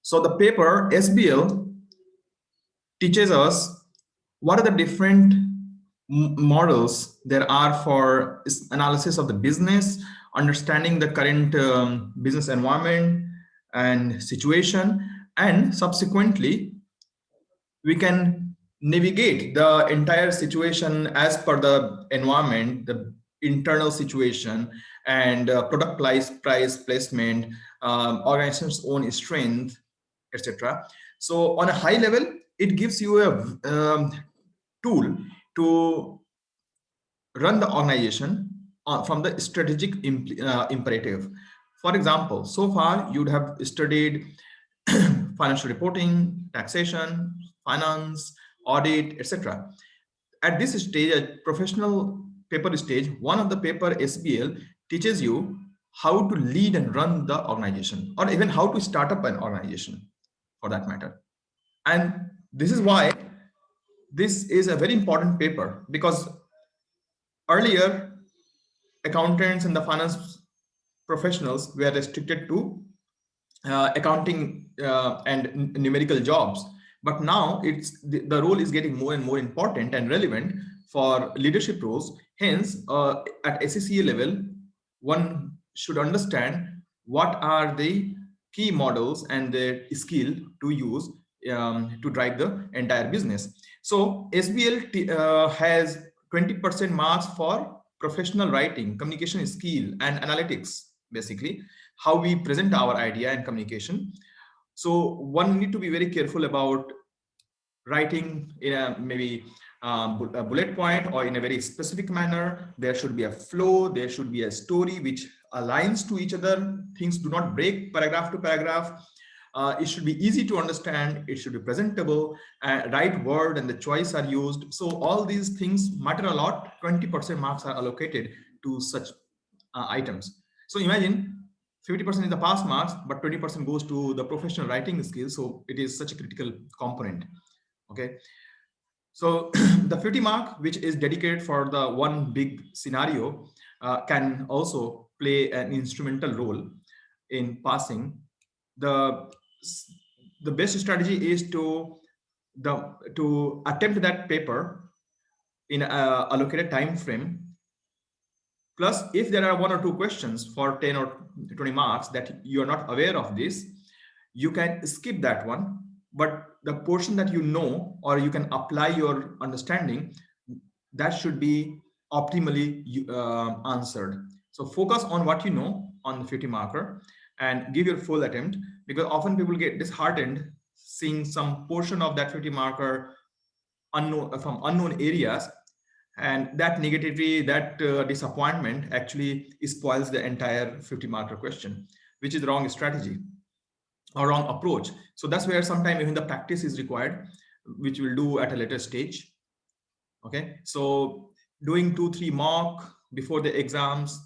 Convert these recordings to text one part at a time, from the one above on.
So the paper SBL teaches us what are the different models there are for analysis of the business, understanding the current business environment and situation, and subsequently we can navigate the entire situation as per the environment, the internal situation, and product price placement, organization's own strength, etc. So on a high level, it gives you a tool to run the organization from the strategic imperative. For example, so far you'd have studied financial reporting, taxation, finance, audit, etc. At this stage, at professional paper stage, one of the paper SBL teaches you how to lead and run the organization, or even how to start up an organization for that matter. And this is why this is a very important paper, because earlier accountants and the finance professionals were restricted to accounting and numerical jobs. But now it's the role is getting more and more important and relevant for leadership roles. Hence, at ACCA level, one should understand what are the key models and the skill to use to drive the entire business. So SBL has 20% marks for professional writing, communication skill, and analytics, basically how we present our idea and communication. So one need to be very careful about writing in a maybe a bullet point or in a very specific manner. There should be a flow, there should be a story which aligns to each other. Things do not break paragraph to paragraph. It should be easy to understand, it should be presentable, right word and the choice are used. So all these things matter a lot. 20% marks are allocated to such items. So imagine 50% is the pass marks, but 20% goes to the professional writing skills. So it is such a critical component. Okay. So the 50 mark, which is dedicated for the one big scenario, can also play an instrumental role in passing. The best strategy is to attempt that paper in a allocated time frame. Plus, if there are 1 or 2 questions for 10 or 20 marks that you are not aware of this, you can skip that one. But the portion that you know, or you can apply your understanding, that should be optimally answered. So focus on what you know on the 50 marker and give your full attempt, because often people get disheartened seeing some portion of that 50 marker unknown from unknown areas, and that negativity, that disappointment actually spoils the entire 50 marker question, which is the wrong strategy or wrong approach. So that's where sometimes even the practice is required, which we'll do at a later stage. Okay, so doing 2-3 mock before the exams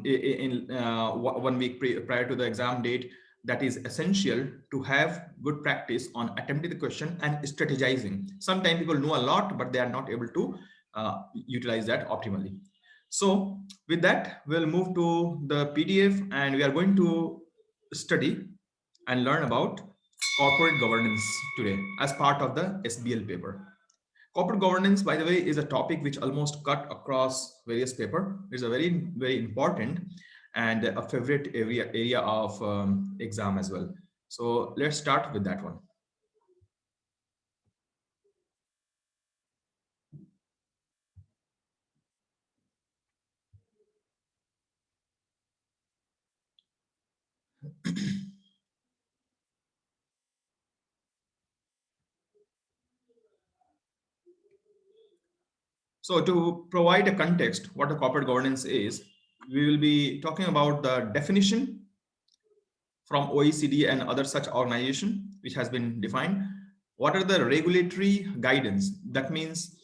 in 1 week prior to the exam date, that is essential to have good practice on attempting the question and strategizing. Sometimes people know a lot, but they are not able to utilize that optimally. So with that, we'll move to the PDF, and we are going to study and learn about corporate governance today as part of the SBL paper. Corporate governance, by the way, is a topic which almost cut across various papers. It's a very, very important and a favorite area of exam as well. So let's start with that one. So to provide a context, what a corporate governance is, we will be talking about the definition from OECD and other such organization which has been defined. What are the regulatory guidance? That means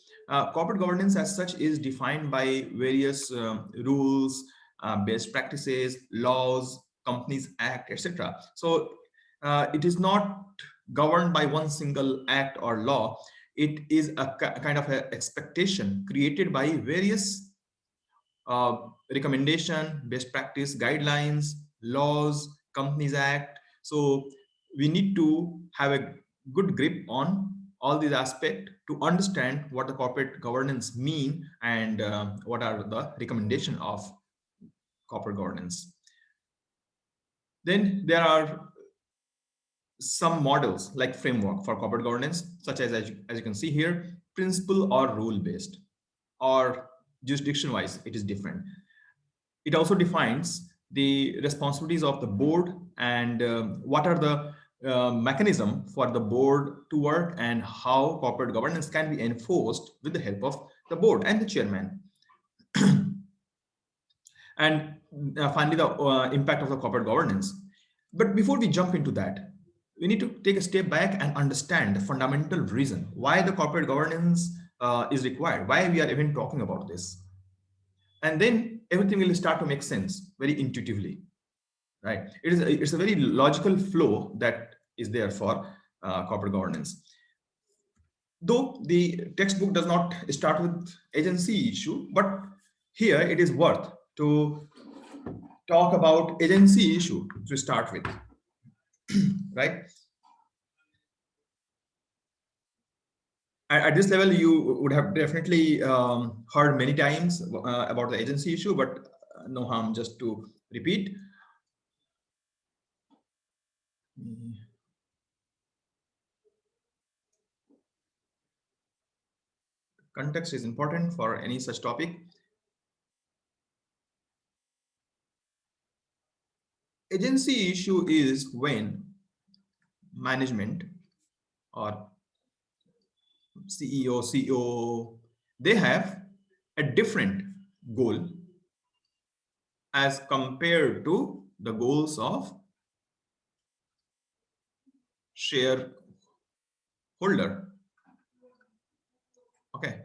corporate governance as such is defined by various rules, best practices, laws, Companies Act, etc. So it is not governed by one single act or law. It is a kind of a expectation created by various recommendation, best practice, guidelines, laws, Companies Act. So we need to have a good grip on all these aspects to understand what the corporate governance mean and what are the recommendation of corporate governance. Then there are some models like framework for corporate governance, such as you can see here, principle or rule based, or jurisdiction wise it is different. It also defines the responsibilities of the board and what are the mechanism for the board to work and how corporate governance can be enforced with the help of the board and the chairman. And finally, the impact of the corporate governance. But before we jump into that, we need to take a step back and understand the fundamental reason why the corporate governance is required, why we are even talking about this. And then everything will start to make sense very intuitively, right? It's a very logical flow that is there for corporate governance. Though the textbook does not start with agency issue, but here it is worth to talk about agency issue to start with, right? At this level, you would have definitely heard many times about the agency issue, but no harm just to repeat. Context is important for any such topic. Agency issue is when management or CEO, COO, they have a different goal as compared to the goals of shareholder. Okay,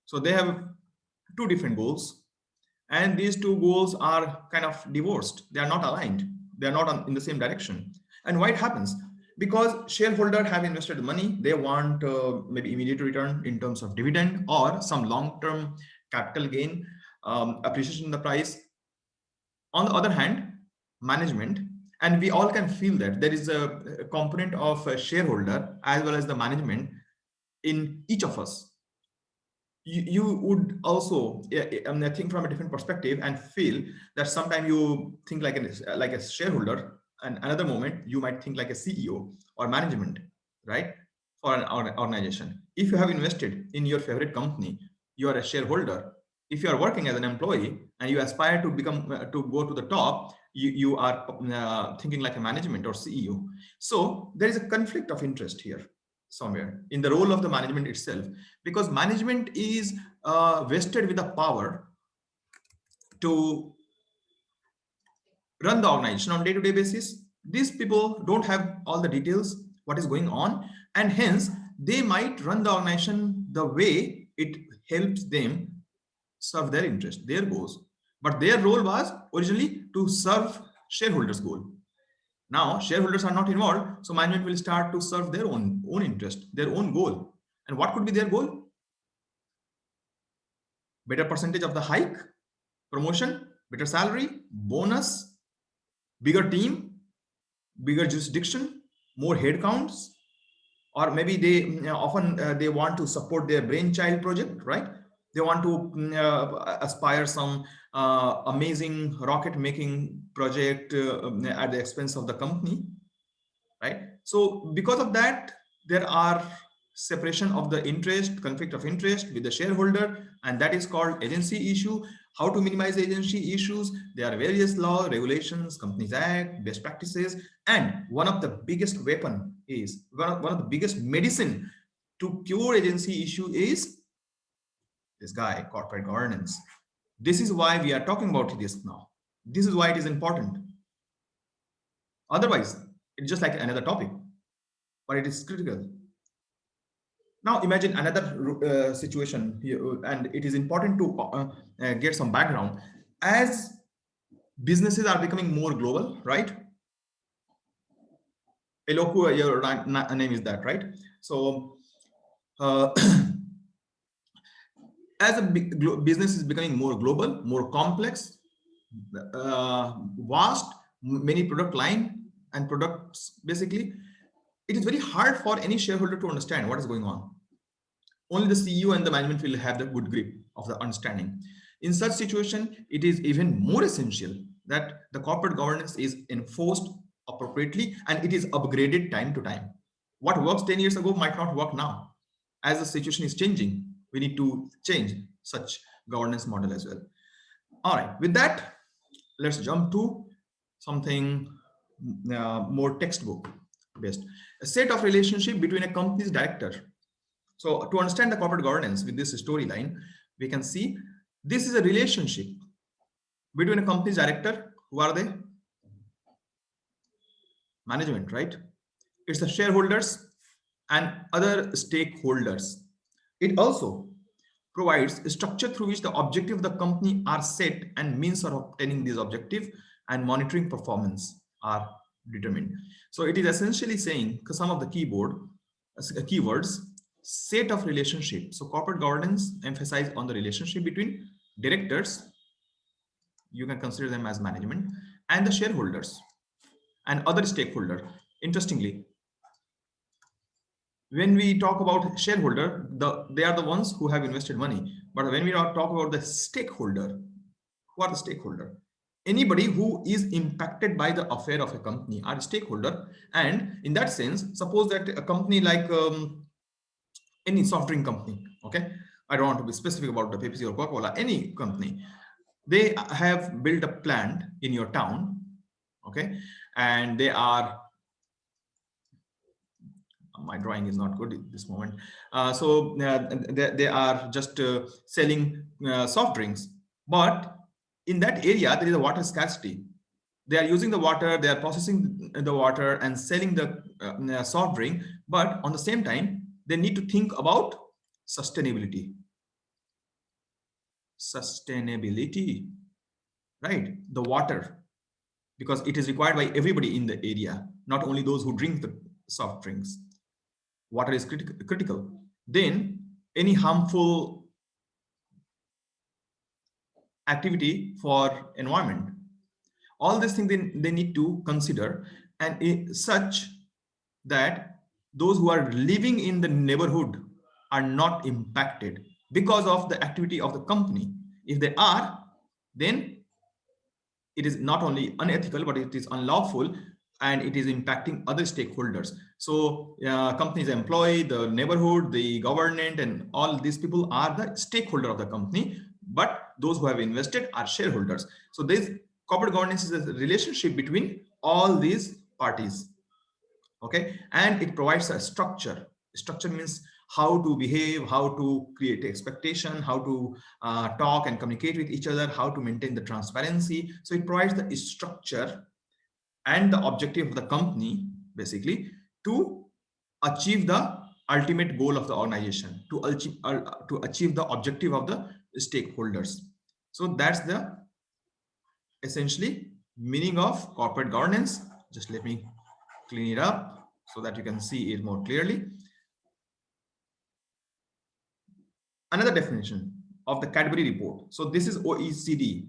so they have two different goals, and these two goals are kind of divorced. They are not aligned. They are not in the same direction. And why it happens? Because shareholders have invested money. They want maybe immediate return in terms of dividend or some long-term capital gain, appreciation in the price. On the other hand, management, and we all can feel that there is a component of a shareholder as well as the management in each of us. You would also think from a different perspective and feel that sometimes you think like a shareholder, and another moment you might think like a CEO or management, right? For an organization. If you have invested in your favorite company, you are a shareholder. If you are working as an employee and you aspire to become to go to the top, you are thinking like a management or CEO. So there is a conflict of interest here somewhere in the role of the management itself, because management is vested with the power to run the organization on day-to-day basis. These people don't have all the details what is going on, and hence they might run the organization the way it helps them serve their interest, their goals. But their role was originally to serve shareholders' goal. Now shareholders are not involved, so management will start to serve their own interest, their own goal. And what could be their goal? Better percentage of the hike, promotion, better salary, bonus, bigger team, bigger jurisdiction, more headcounts, or maybe they often they want to support their brainchild project, right? They want to aspire some amazing rocket making project at the expense of the company, right? So because of that, there are separation of the interest, conflict of interest with the shareholder, and that is called agency issue. How to minimize agency issues? There are various laws, regulations, Companies Act, best practices, and one of the biggest weapon is one of the biggest medicine to cure agency issue is this guy, corporate governance. This is why we are talking about this now. This is why it is important. Otherwise, it's just like another topic, but it is critical. Now imagine another situation here, and it is important to get some background. As businesses are becoming more global, right? Eloku, your name is that, right? So as a business is becoming more global, more complex, vast, many product line and products basically, it is very hard for any shareholder to understand what is going on. Only the CEO and the management will have the good grip of the understanding. In such situation, it is even more essential that the corporate governance is enforced appropriately and it is upgraded time to time. What works 10 years ago might not work now. As the situation is changing, we need to change such governance model as well. All right, with that, let's jump to something more textbook based. A set of relationship between a company's director. So to understand the corporate governance with this storyline, we can see this is a relationship between a company's director. Who are they? Management, right? It's the shareholders and other stakeholders. It also provides a structure through which the objective of the company are set and means of obtaining these objectives and monitoring performance are determined. So it is essentially saying some of the keywords, set of relationships. So corporate governance emphasize on the relationship between directors, you can consider them as management, and the shareholders and other stakeholders. Interestingly, when we talk about shareholder, they are the ones who have invested money. But when we talk about the stakeholder, who are the stakeholder? Anybody who is impacted by the affair of a company are a stakeholder. And in that sense, suppose that a company like any soft drink company, okay, I don't want to be specific about the Pepsi or Coca-Cola, any company, they have built a plant in your town, okay, and they are, my drawing is not good at this moment, they are just selling soft drinks, but in that area there is a water scarcity. They are using the water, they are processing the water and selling the soft drink, but on the same time they need to think about sustainability, right? The water, because it is required by everybody in the area, not only those who drink the soft drinks. Water is critical. Then any harmful activity for environment, all these things they need to consider, and such that those who are living in the neighborhood are not impacted because of the activity of the company. If they are, then it is not only unethical, but it is unlawful and it is impacting other stakeholders. So companies employ the neighborhood, the government, and all these people are the stakeholder of the company, but those who have invested are shareholders. So this corporate governance is a relationship between all these parties, okay, and it provides a structure. Structure means how to behave, how to create expectation, how to talk and communicate with each other, how to maintain the transparency. So it provides the structure and the objective of the company, basically, to achieve the ultimate goal of the organization, to achieve the objective of the stakeholders. So that's the essentially meaning of corporate governance. Just let me clean it up so that you can see it more clearly. Another definition of the Cadbury report. So this is OECD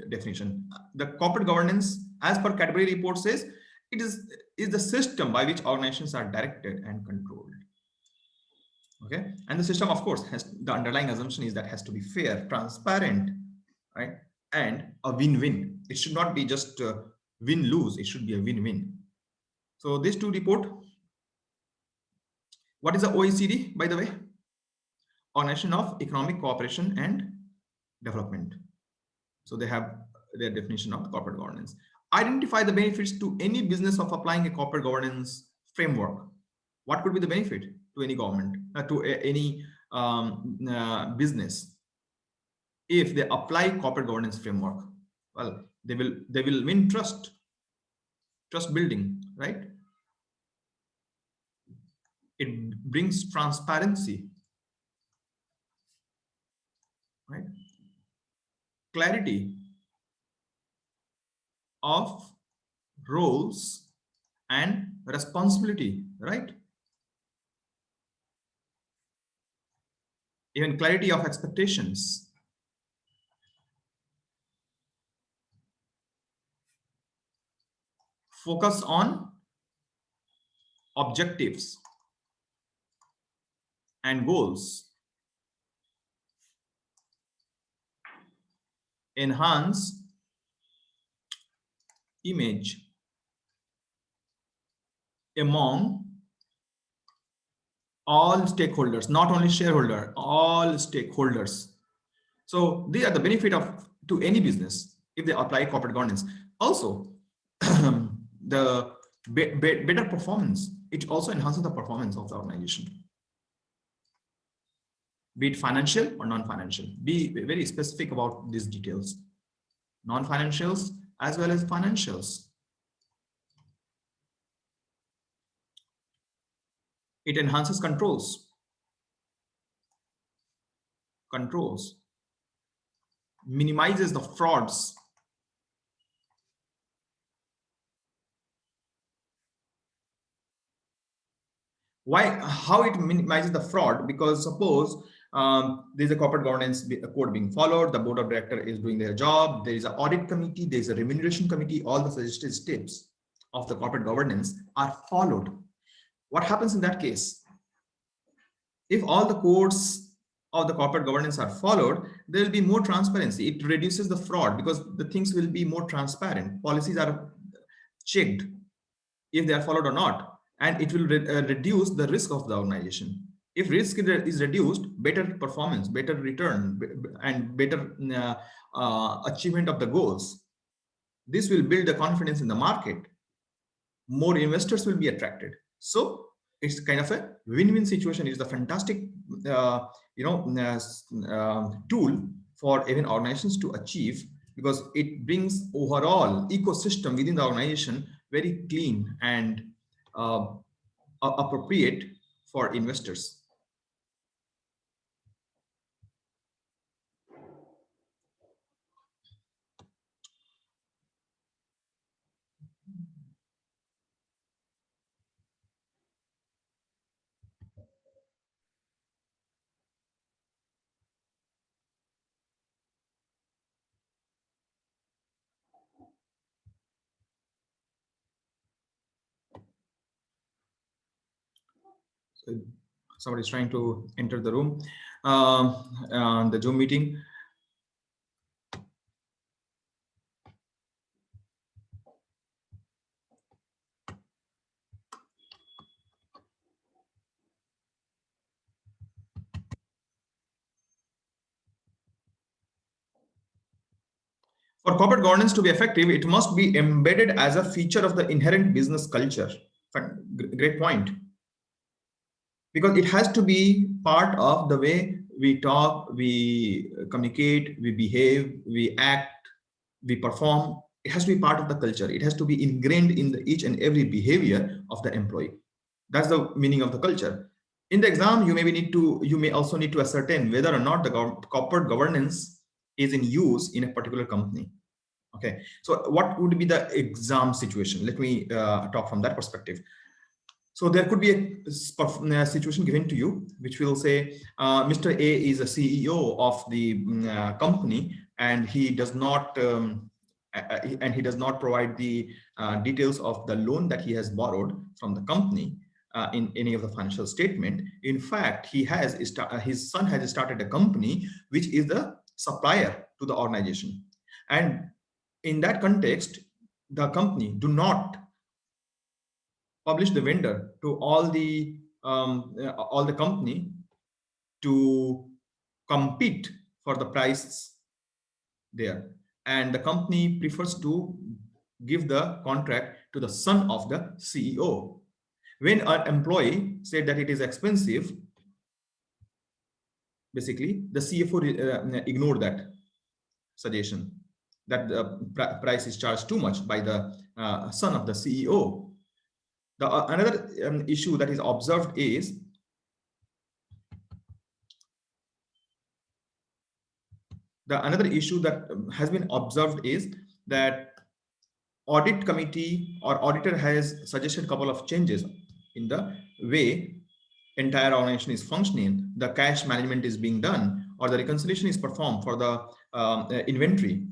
definition. The corporate governance, as per Cadbury report, says it is the system by which organizations are directed and controlled. Okay, and the system, of course, has the underlying assumption is that has to be fair, transparent, right, and a win-win. It should not be just win-lose. It should be a win-win. So these two report. What is the OECD, by the way? Organization of Economic Cooperation and Development. So they have their definition of corporate governance. Identify the benefits to any business of applying a corporate governance framework. What could be the benefit to any government, to any business if they apply corporate governance framework? Well, they will win trust building, right? It brings transparency, right? Clarity of roles and responsibility, right? Even clarity of expectations. Focus on objectives and goals, enhance image among all stakeholders, not only shareholder, all stakeholders. So these are the benefit of to any business if they apply corporate governance. Also, the better performance, it also enhances the performance of the organization, be it financial or non-financial. Be very specific about these details, non-financials as well as financials. It enhances controls, minimizes the frauds. Why? How it minimizes the fraud? Because suppose there's a corporate governance code being followed, the board of director is doing their job, there is an audit committee, there is a remuneration committee, all the suggested steps of the corporate governance are followed. What happens in that case? If all the codes of the corporate governance are followed, there will be more transparency. It reduces the fraud because the things will be more transparent. Policies are checked if they are followed or not, and it will reduce the risk of the organization. If risk is reduced, better performance, better return, and better achievement of the goals. This will build the confidence in the market. More investors will be attracted. So it's kind of a win-win situation. It's a fantastic tool for even organizations to achieve, because it brings overall ecosystem within the organization very clean and appropriate for investors. So somebody's trying to enter the room, the Zoom meeting. For corporate governance to be effective, it must be embedded as a feature of the inherent business culture. Great point. Because it has to be part of the way we talk, we communicate, we behave, we act, we perform. It has to be part of the culture. It has to be ingrained in each and every behavior of the employee. That's the meaning of the culture. In the exam, you may also need to ascertain whether or not the corporate governance is in use in a particular company. Okay, so what would be the exam situation? Let me talk from that perspective. So there could be a situation given to you, which will say, Mr. A is a CEO of the company, and he does not provide the details of the loan that he has borrowed from the company in any of the financial statement. In fact, his son has started a company which is the supplier to the organization, and in that context, the company do not publish the vendor to all the company to compete for the price there, and the company prefers to give the contract to the son of the CEO. When an employee said that it is expensive, basically the CFO ignored that suggestion, that the price is charged too much by the son of the CEO. Another issue that is observed is another issue that has been observed is that audit committee or auditor has suggested a couple of changes in the way entire organization is functioning. The cash management is being done, or the reconciliation is performed for the inventory,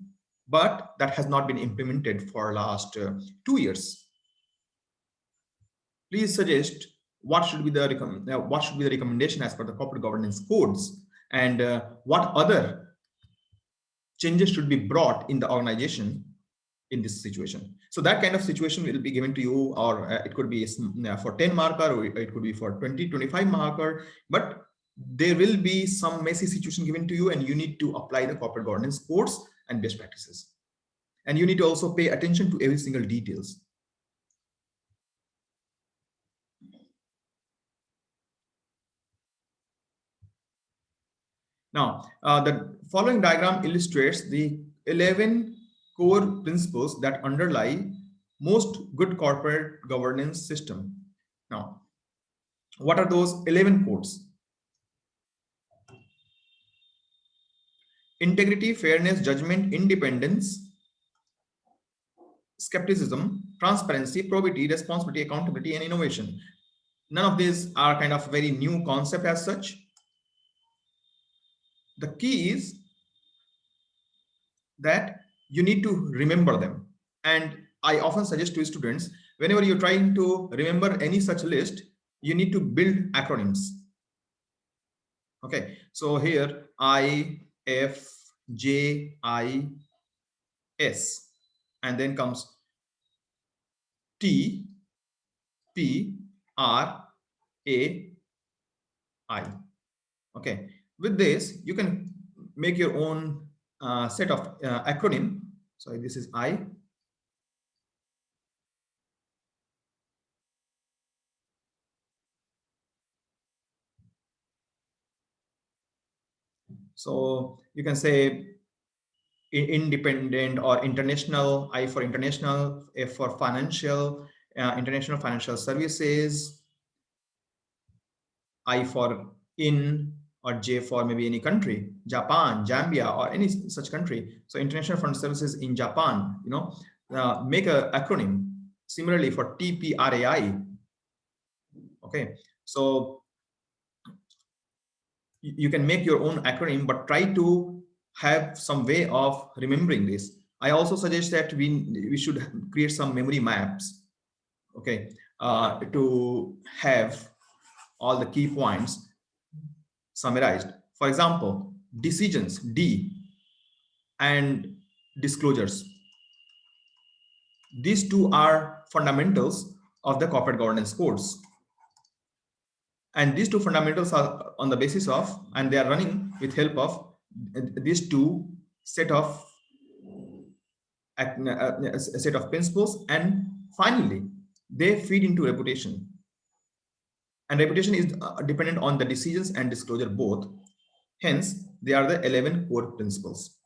but that has not been implemented for last 2 years. please suggest what should be the recommendation as per the corporate governance codes, and what other changes should be brought in the organization in this situation. So that kind of situation will be given to you, or it could be for 10 marker, or it could be for 20-25 marker, but there will be some messy situation given to you, and you need to apply the corporate governance codes and best practices. And you need to also pay attention to every single details. Now, the following diagram illustrates the 11 core principles that underlie most good corporate governance system. Now, what are those 11 codes? Integrity, fairness, judgment, independence, skepticism, transparency, probity, responsibility, accountability, and innovation. None of these are kind of very new concept as such. The key is that you need to remember them. And I often suggest to students, whenever you're trying to remember any such list, you need to build acronyms. Okay, so here I, F, J, I, S, and then comes T, P, R, A, I. Okay, with this, you can make your own set of acronym. So this is I. So you can say independent or international, I for international, F for financial, international financial services, I for in, or J for maybe any country, Japan, Zambia, or any such country. So international fund services in Japan, make a acronym. Similarly for TPRAI. Okay, so you can make your own acronym, but try to have some way of remembering this. I also suggest that we should create some memory maps, okay, to have all the key points summarized. For example, decisions, D, and disclosures. These two are fundamentals of the corporate governance codes. And these two fundamentals are on the basis of, and they are running with help of these two set of principles, and finally they feed into reputation, and reputation is dependent on the decisions and disclosure both. Hence they are the 11 core principles.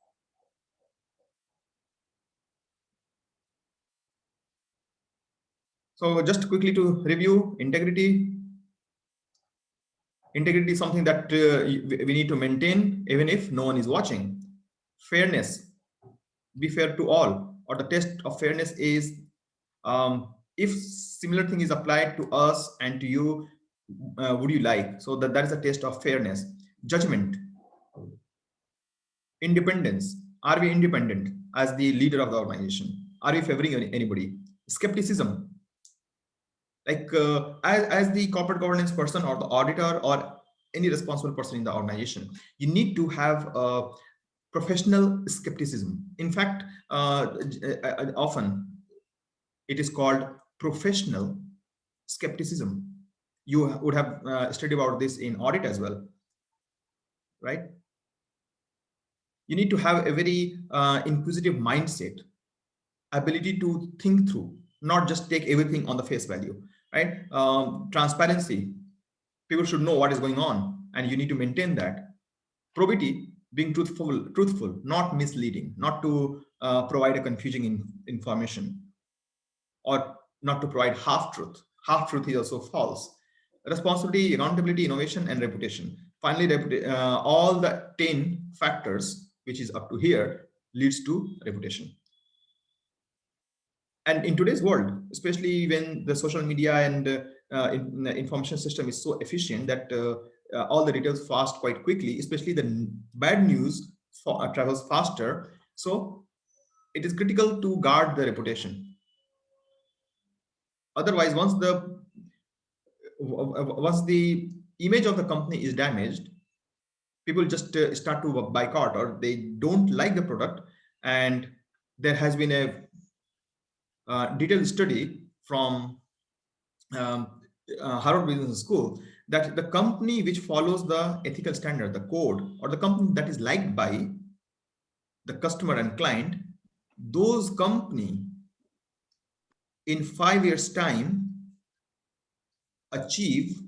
So just quickly to review: integrity is something that we need to maintain even if no one is watching. Fairness, be fair to all, or the test of fairness is if similar thing is applied to us and to you, would you like? So that is a test of fairness. Judgment, independence, are we independent as the leader of the organization? Are we favoring anybody? Skepticism, like as the corporate governance person or the auditor or any responsible person in the organization, you need to have a professional skepticism. In fact, often it is called professional skepticism. You would have studied about this in audit as well, right? You need to have a very inquisitive mindset, ability to think through, not just take everything on the face value, right? Transparency, people should know what is going on, and you need to maintain that. Probity, being truthful, not misleading, not to provide a confusing information, or not to provide half truth. Half truth is also false. Responsibility, accountability, innovation, and reputation. Finally, all the 10 factors, which is up to here, leads to reputation. And in today's world, especially when the social media and information system is so efficient that all the details fast quite quickly, especially the bad news travels faster. So it is critical to guard the reputation. Otherwise, once the once the image of the company is damaged, people just start to boycott, or they don't like the product. And there has been a detailed study from um, Harvard Business School, that the company which follows the ethical standard, the code, or the company that is liked by the customer and client, those company in 5 years time achieve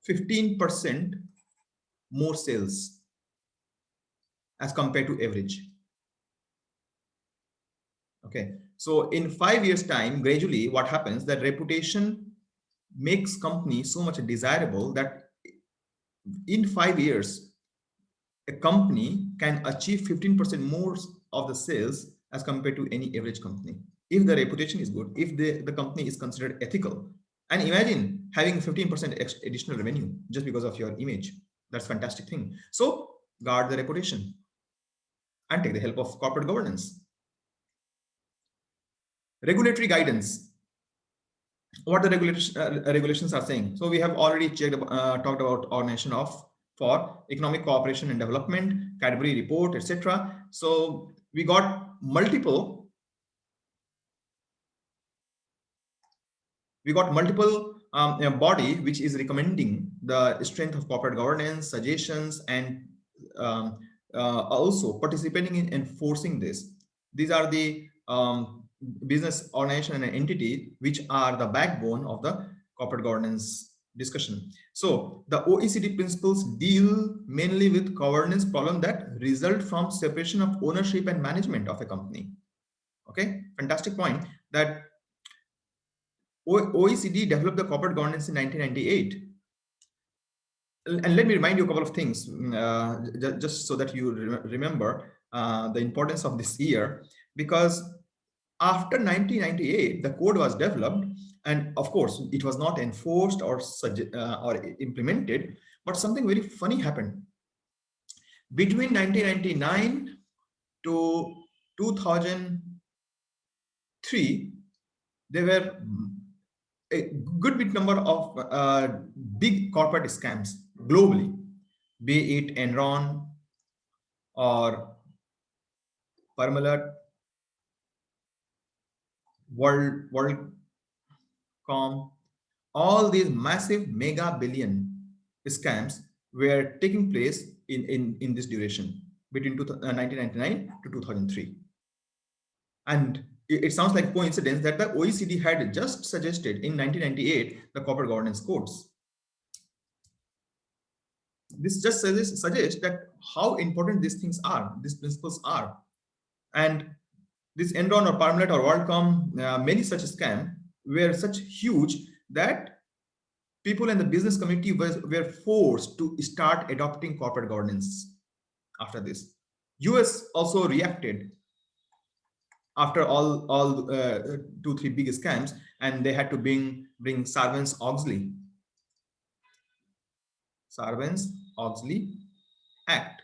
15% more sales as compared to average. Okay, so in 5 years time, gradually what happens, that reputation makes company so much desirable that in 5 years a company can achieve 15% more of the sales as compared to any average company, if the reputation is good, if the company is considered ethical. And imagine having 15% additional revenue just because of your image. That's a fantastic thing. So guard the reputation and take the help of corporate governance. Regulatory guidance. What the regulations are saying. So we have already talked about Organization for Economic Cooperation and Development, Cadbury report, etc. So we got multiple body which is recommending the strength of corporate governance, suggestions, and also participating in enforcing this. These are the business, organization, and entity which are the backbone of the corporate governance discussion. So the OECD principles deal mainly with governance problem that result from separation of ownership and management of a company. Okay, fantastic point. That OECD developed the corporate governance in 1998. And let me remind you a couple of things, just so that you remember the importance of this year, because after 1998, the code was developed, and of course, it was not enforced or implemented, but something very funny happened. Between 1999 to 2003, there were a good bit number of big corporate scams globally, be it Enron or Parmalat, WorldCom. All these massive mega billion scams were taking place in this duration between 1999 to 2003. And it sounds like coincidence that the OECD had just suggested in 1998 the corporate governance codes. This just suggests that how important these things are, these principles are. And this Enron or Parmalat or WorldCom, many such scams were such huge that people in the business community were forced to start adopting corporate governance after this. US also reacted after all 2-3 big scams, and they had to bring Sarbanes-Oxley Act.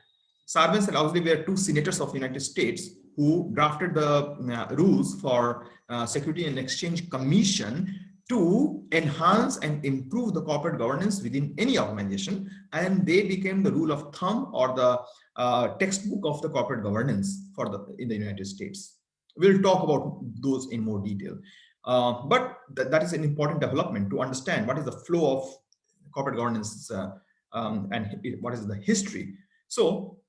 Sarbanes and Oxley were two senators of the United States who drafted the rules for Security and Exchange Commission to enhance and improve the corporate governance within any organization, and they became the rule of thumb or the textbook of the corporate governance in the United States. We'll talk about those in more detail, but that is an important development to understand what is the flow of corporate governance and what is the history. So,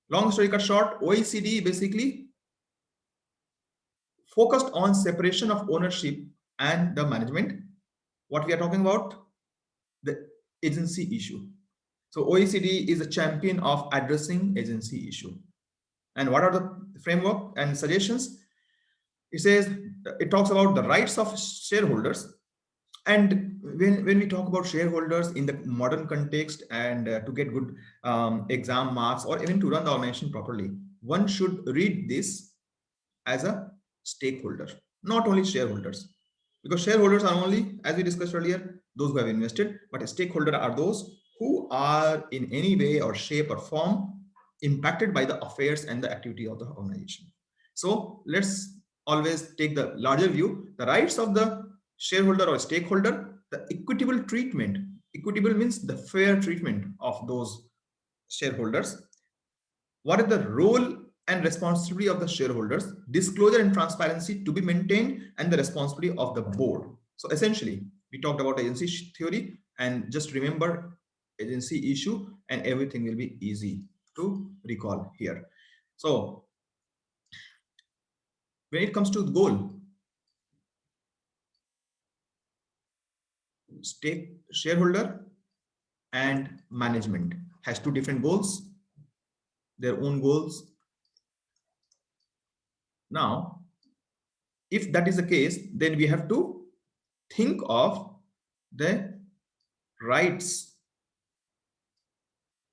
long story cut short, OECD basically focused on separation of ownership and the management. What we are talking about, the agency issue. So OECD is a champion of addressing agency issue. And what are the framework and suggestions? It talks about the rights of shareholders. And when we talk about shareholders in the modern context, and to get good exam marks or even to run the organization properly, one should read this as a stakeholder, not only shareholders, because shareholders are only, as we discussed earlier, those who have invested, but a stakeholder are those who are in any way or shape or form impacted by the affairs and the activity of the organization. So let's always take the larger view. The rights of the shareholder or stakeholder, the equitable treatment. Equitable means the fair treatment of those shareholders. What is the role and responsibility of the shareholders, disclosure and transparency to be maintained, and the responsibility of the board. So essentially, we talked about agency theory, and just remember agency issue and everything will be easy to recall here. So when it comes to the goal, shareholder and management has two different goals, their own goals. Now, if that is the case, then we have to think of the rights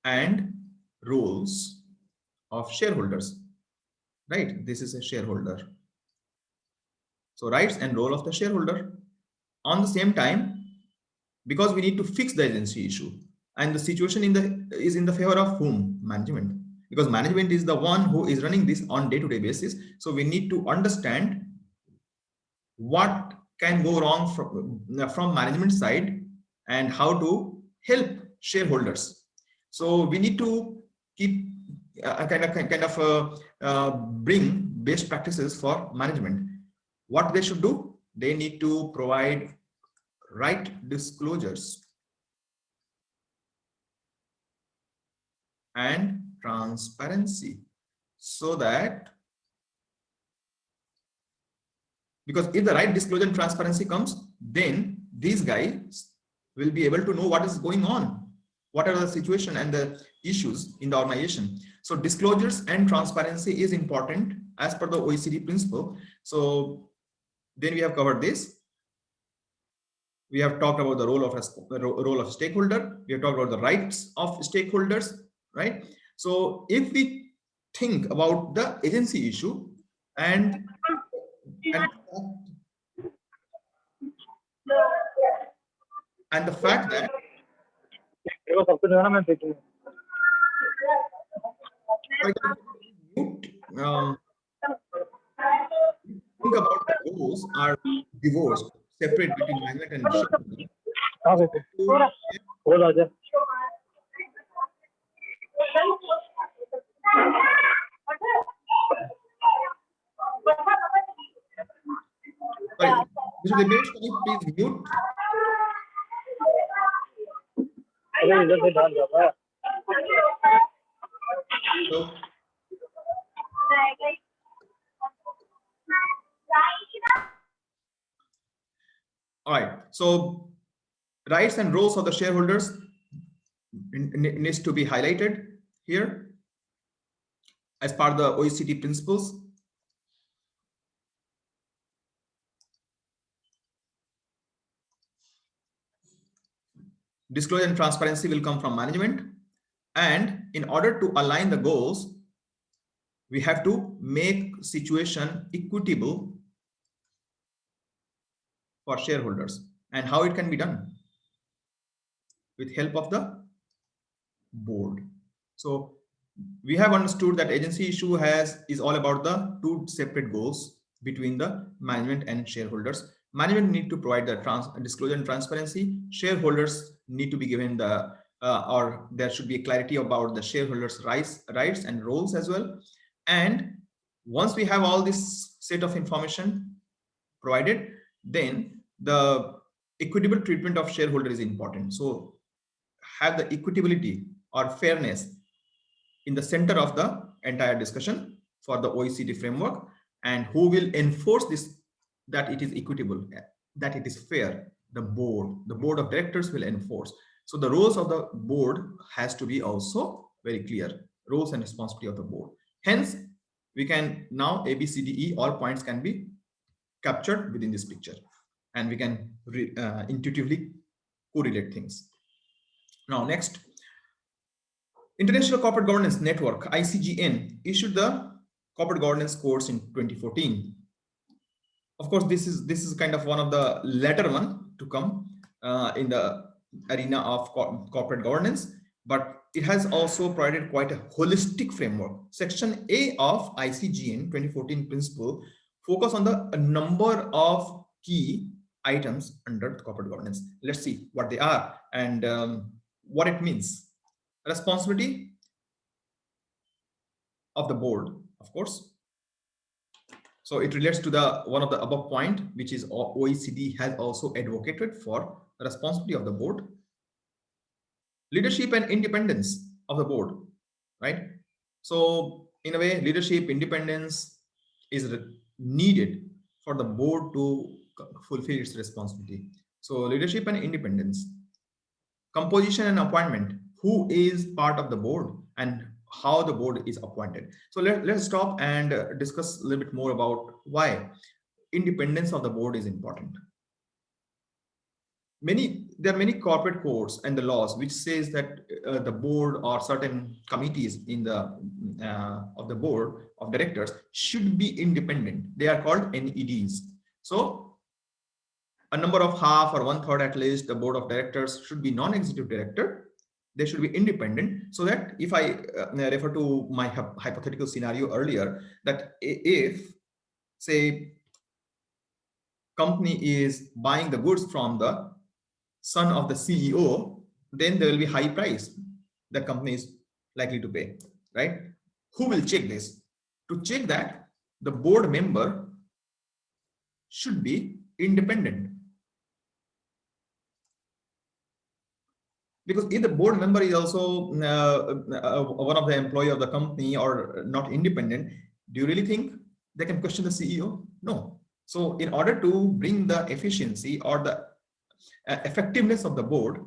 and roles of shareholders, right? This is a shareholder. So rights and role of the shareholder. On the same time, because we need to fix the agency issue, and the situation is in the favor of whom? Management. Because management is the one who is running this on day-to-day basis. So we need to understand what can go wrong from management side and how to help shareholders. So we need to keep bring best practices for management. What they should do? They need to provide right disclosures and transparency, so that, because if the right disclosure and transparency comes, then these guys will be able to know what is going on, what are the situation and the issues in the organization. So disclosures and transparency is important as per the OECD principle. So then we have covered this. We have talked about the role of stakeholder. We have talked about the rights of stakeholders, right? So if we think about the agency issue and the fact that think about the roles are divorced, separate between management and shareholder. Sorry, Mr. Nidhish, can you please mute? So, all right. So rights and roles of the shareholders needs to be highlighted here as part of the OECD principles. Disclosure and transparency will come from management, and in order to align the goals, we have to make situation equitable for shareholders. And how it can be done? With help of the board. So we have understood that agency issue is all about the two separate goals between the management and shareholders. Management need to provide the disclosure and transparency. Shareholders need to be given the or there should be a clarity about the shareholders' rights and roles as well. And once we have all this set of information provided, then the equitable treatment of shareholder is important. So have the equitability or fairness in the center of the entire discussion for the OECD framework, and who will enforce this, that it is equitable, that it is fair? The board of directors will enforce. So the roles of the board has to be also very clear, roles and responsibility of the board. Hence, we can now A, B, C, D, E, all points can be captured within this picture, and we can intuitively correlate things. Now, next, International Corporate Governance Network, ICGN, issued the corporate governance course in 2014. Of course, this is kind of one of the latter one to come in the arena of corporate governance, but it has also provided quite a holistic framework. Section A of ICGN 2014 principle focus on a number of key items under corporate governance. Let's see what they are and what it means. Responsibility of the board, of course. So it relates to the one of the above point, which is OECD has also advocated for responsibility of the board. Leadership and independence of the board, right? So in a way, leadership independence is needed for the board to fulfill its responsibility. So leadership and independence, composition and appointment, who is part of the board and how the board is appointed. So let's stop and discuss a little bit more about why independence of the board is important. There are many corporate codes and the laws which says that the board or certain committees in the of the board of directors should be independent. They are called NEDs. So a number of half or 1/3 at least the board of directors should be non-executive director. They should be independent, so that if I refer to my hypothetical scenario earlier, that if say company is buying the goods from the son of the CEO, then there will be high price the company is likely to pay, right? Who will check this? To check that, the board member should be independent. Because if the board member is also one of the employee of the company or not independent, do you really think they can question the CEO? No. So in order to bring the efficiency or the effectiveness of the board,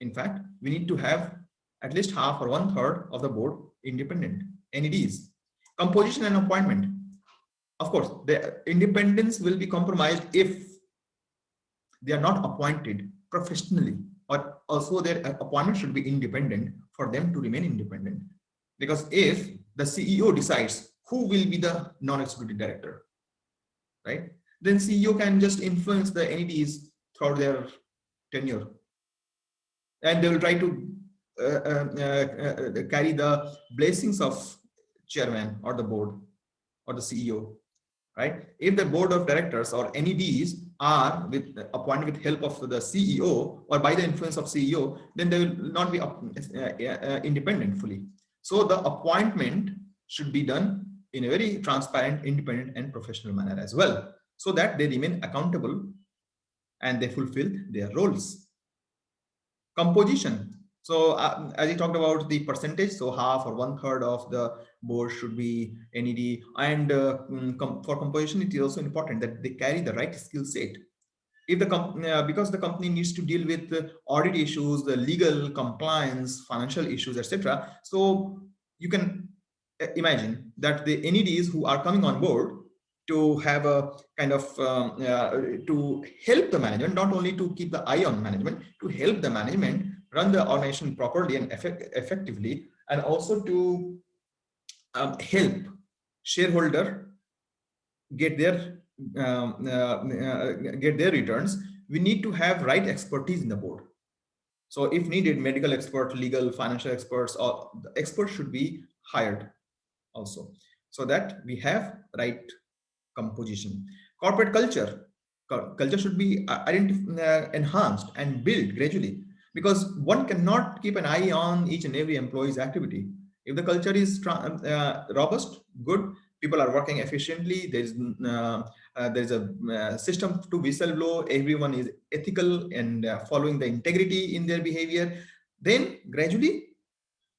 in fact, we need to have at least half or 1/3 of the board independent NEDs. Composition and appointment. Of course, the independence will be compromised if they are not appointed professionally, or also their appointment should be independent for them to remain independent. Because if the CEO decides who will be the non-executive director, right, then CEO can just influence the NEDs throughout their tenure, and they will try to carry the blessings of chairman or the board or the CEO, right? If the board of directors or NEDs are appointed with help of the CEO or by the influence of CEO, then they will not be independent fully. So the appointment should be done in a very transparent, independent, and professional manner as well, so that they remain accountable and they fulfill their roles. Composition. So as you talked about the percentage, so half or 1/3 of the board should be NED, and for composition, it is also important that they carry the right skill set. If the because the company needs to deal with the audit issues, the legal compliance, financial issues, etc. So you can imagine that the NEDs who are coming on board to have a kind of to help the management, not only to keep the eye on management, to help the management run the organization properly and effectively, and also to help shareholder get their returns. We need to have right expertise in the board. So if needed, medical expert, legal, financial experts, or the experts should be hired also, so that we have right composition. Corporate culture should be enhanced and built gradually, because one cannot keep an eye on each and every employee's activity. If the culture is robust, good, people are working efficiently, there's a system to whistleblow, everyone is ethical and following the integrity in their behavior, then gradually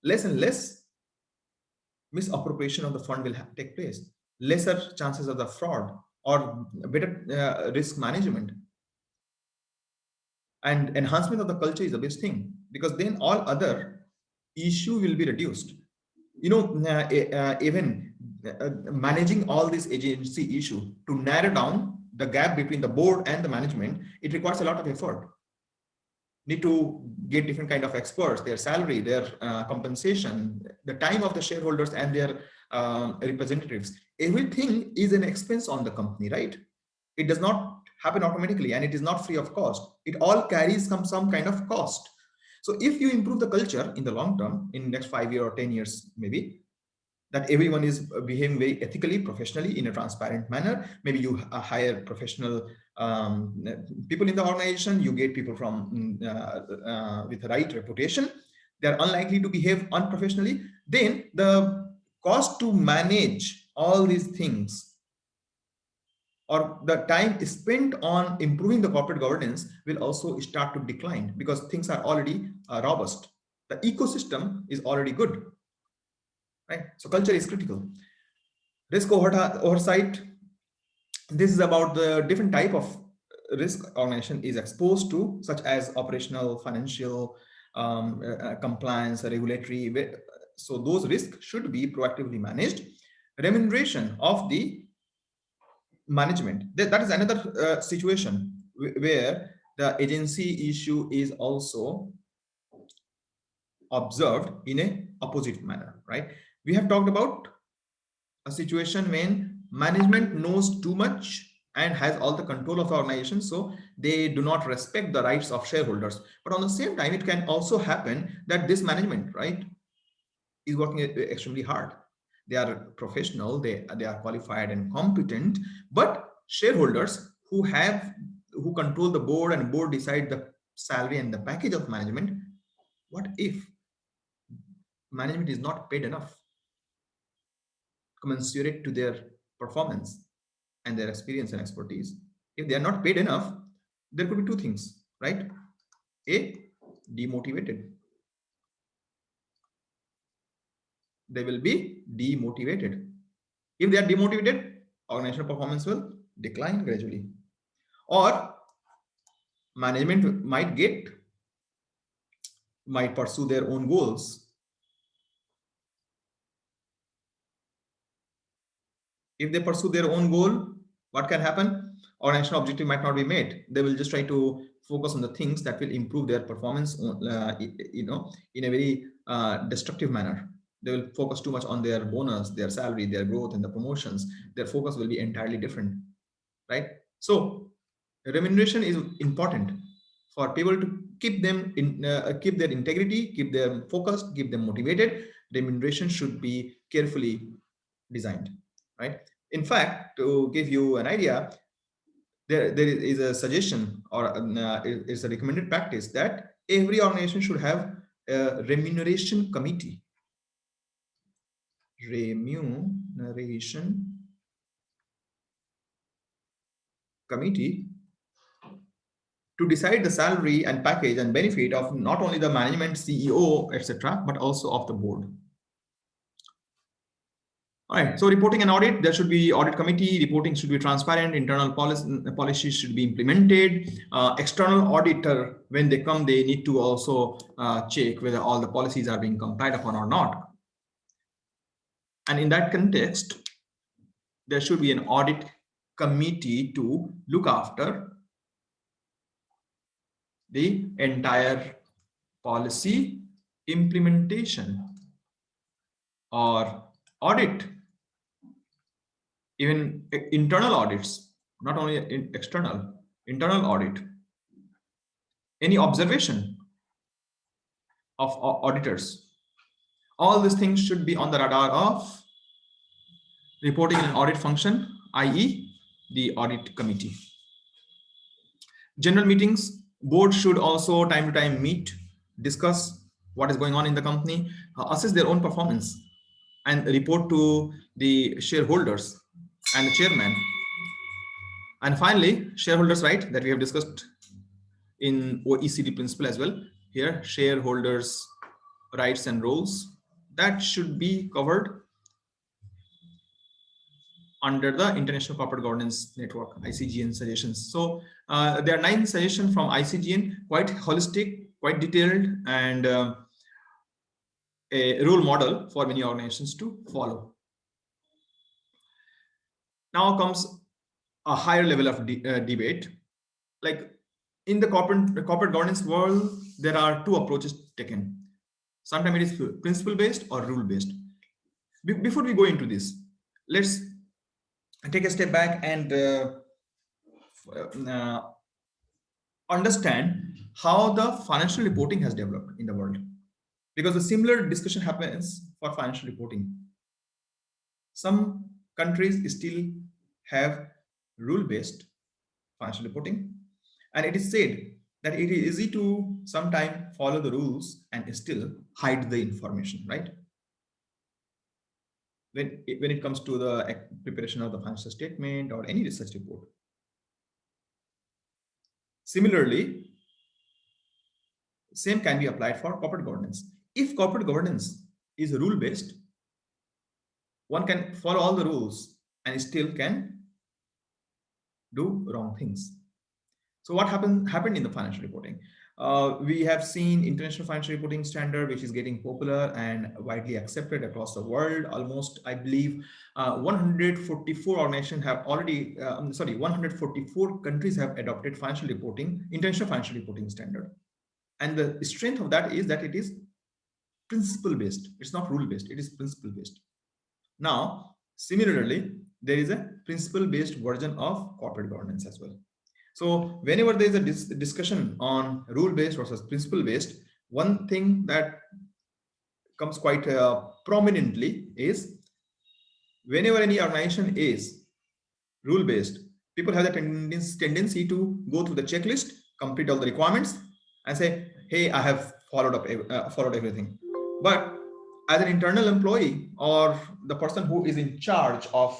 less and less misappropriation of the fund will take place, lesser chances of the fraud, or better risk management. And enhancement of the culture is the best thing, because then all other issue will be reduced. Even managing all this agency issue, to narrow down the gap between the board and the management, it requires a lot of effort. Need to get different kind of experts, their salary, their compensation, the time of the shareholders and their representatives. Everything is an expense on the company, right? It does not happen automatically, and it is not free of cost. It all carries some kind of cost. So if you improve the culture in the long term, in next 5 years or 10 years maybe, that everyone is behaving very ethically, professionally, in a transparent manner. Maybe you hire professional people in the organization, you get people from with the right reputation, they're unlikely to behave unprofessionally. Then the cost to manage all these things, or the time spent on improving the corporate governance, will also start to decline, because things are already robust. The ecosystem is already good, right? So culture is critical. Risk oversight. This is about the different type of risk organization is exposed to, such as operational, financial, compliance, regulatory. So those risks should be proactively managed. Remuneration of the management. That is another situation where the agency issue is also observed in a opposite manner, right? We have talked about a situation when management knows too much and has all the control of the organization, so they do not respect the rights of shareholders. But on the same time, it can also happen that this management, right, is working extremely hard. They are professional, they are qualified and competent, but shareholders who control the board, and board decide the salary and the package of management. What if management is not paid enough commensurate to their performance and their experience and expertise? If they are not paid enough, there could be two things, right? A, demotivated. They will be demotivated. If they are demotivated, organizational performance will decline gradually. Or management might pursue their own goals. If they pursue their own goal, what can happen? Organizational objective might not be met. They will just try to focus on the things that will improve their performance, in a very destructive manner. They will focus too much on their bonus, their salary, their growth, and the promotions. Their focus will be entirely different, right? So remuneration is important for people to keep them keep their integrity, keep them focused, keep them motivated. Remuneration should be carefully designed, right? In fact, to give you an idea, there is a suggestion, or is a recommended practice, that every organization should have a remuneration committee. Remuneration committee to decide the salary and package and benefit of not only the management, CEO, etc., but also of the board. All right, so reporting and audit, there should be audit committee, reporting should be transparent, internal policies should be implemented. External auditor, when they come, they need to also check whether all the policies are being complied upon or not. And in that context, there should be an audit committee to look after the entire policy implementation or audit, even internal audits, not only external, internal audit. Any observation of auditors, all these things should be on the radar of reporting and audit function, i.e. the audit committee. General meetings, board should also time to time meet, discuss what is going on in the company, assess their own performance, and report to the shareholders and the chairman. And finally, shareholders' right, that we have discussed in OECD principle as well. Here, shareholders' rights and roles, that should be covered under the International Corporate Governance Network, ICGN suggestions. So there are 9 suggestions from ICGN, quite holistic, quite detailed, and a role model for many organizations to follow. Now comes a higher level of debate. Like in the corporate governance world, there are 2 approaches taken. Sometimes it is principle-based or rule-based. Before we go into this, let's take a step back and understand how the financial reporting has developed in the world, because a similar discussion happens for financial reporting. Some countries still have rule-based financial reporting, and it is said that it is easy to sometimes follow the rules and still hide the information, right? When it comes to the preparation of the financial statement or any research report. Similarly, same can be applied for corporate governance. If corporate governance is rule-based, one can follow all the rules and still can do wrong things. So what happened in the financial reporting? We have seen international financial reporting standard, which is getting popular and widely accepted across the world. Almost, I believe, 144 organizations have already, 144 countries have adopted international financial reporting standard. And the strength of that is that it is principle-based. It's not rule-based, it is principle-based. Now, similarly, there is a principle-based version of corporate governance as well. So whenever there is a discussion on rule-based versus principle-based, one thing that comes quite prominently is whenever any organization is rule-based, people have the tendency to go through the checklist, complete all the requirements, and say, "Hey, I have followed everything." But as an internal employee or the person who is in charge of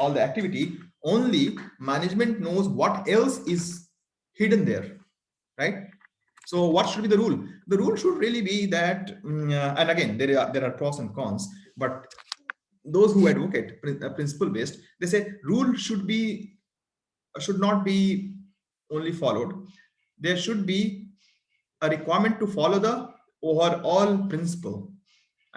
all the activity, only management knows what else is hidden there, right? So what should be the rule? The rule should really be that, and again, there are pros and cons, but those who advocate principle based, they say rule should not be only followed. There should be a requirement to follow the overall principle,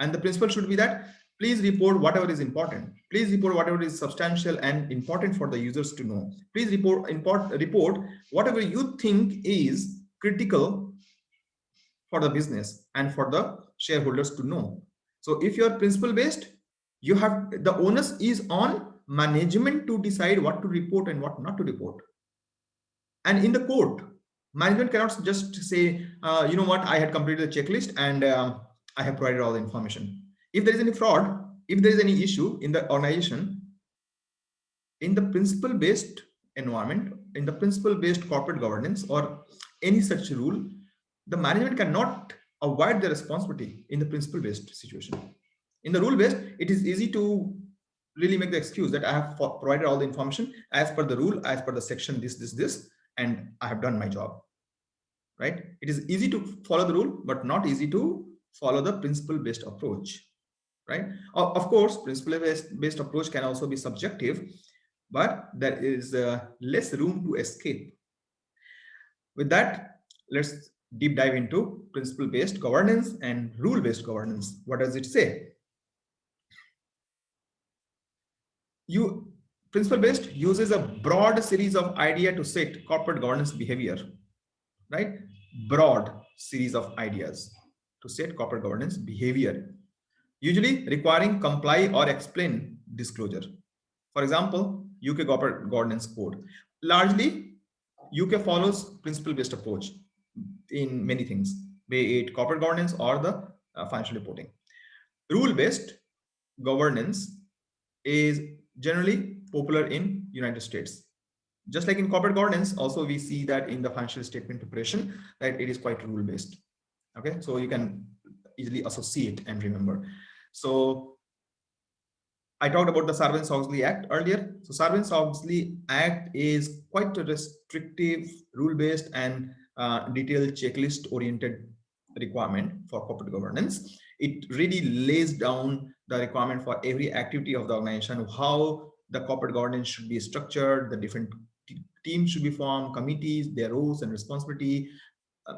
and the principle should be that please report whatever is important, please report whatever is substantial and important for the users to know, please report whatever you think is critical for the business and for the shareholders to know. So if you are principle based, you have the onus is on management to decide what to report and what not to report. And in the court, management cannot just say, you know what, I had completed the checklist and I have provided all the information. If there is any fraud, if there is any issue in the organization, in the principle-based environment, in the principle-based corporate governance or any such rule, the management cannot avoid the responsibility in the principle-based situation. In the rule-based, it is easy to really make the excuse that I have provided all the information as per the rule, as per the section, this, and I have done my job, right? It is easy to follow the rule, but not easy to follow the principle-based approach, right? Of course, principle-based approach can also be subjective, but there is less room to escape. With that, let's deep dive into principle-based governance and rule-based governance. What does it say? Principle-based uses a broad series of ideas to set corporate governance behavior, right? Broad series of ideas to set corporate governance behavior, usually requiring comply or explain disclosure. For example, UK Corporate Governance Code. Largely, UK follows principle-based approach in many things, be it corporate governance or the financial reporting. Rule-based governance is generally popular in United States. Just like in corporate governance, also we see that in the financial statement preparation, that it is quite rule-based. Okay, so you can easily associate and remember. So I talked about the Sarbanes-Oxley Act earlier. So Sarbanes-Oxley Act is quite a restrictive, rule-based and detailed checklist-oriented requirement for corporate governance. It really lays down the requirement for every activity of the organization, how the corporate governance should be structured, the different teams should be formed, committees, their roles and responsibility,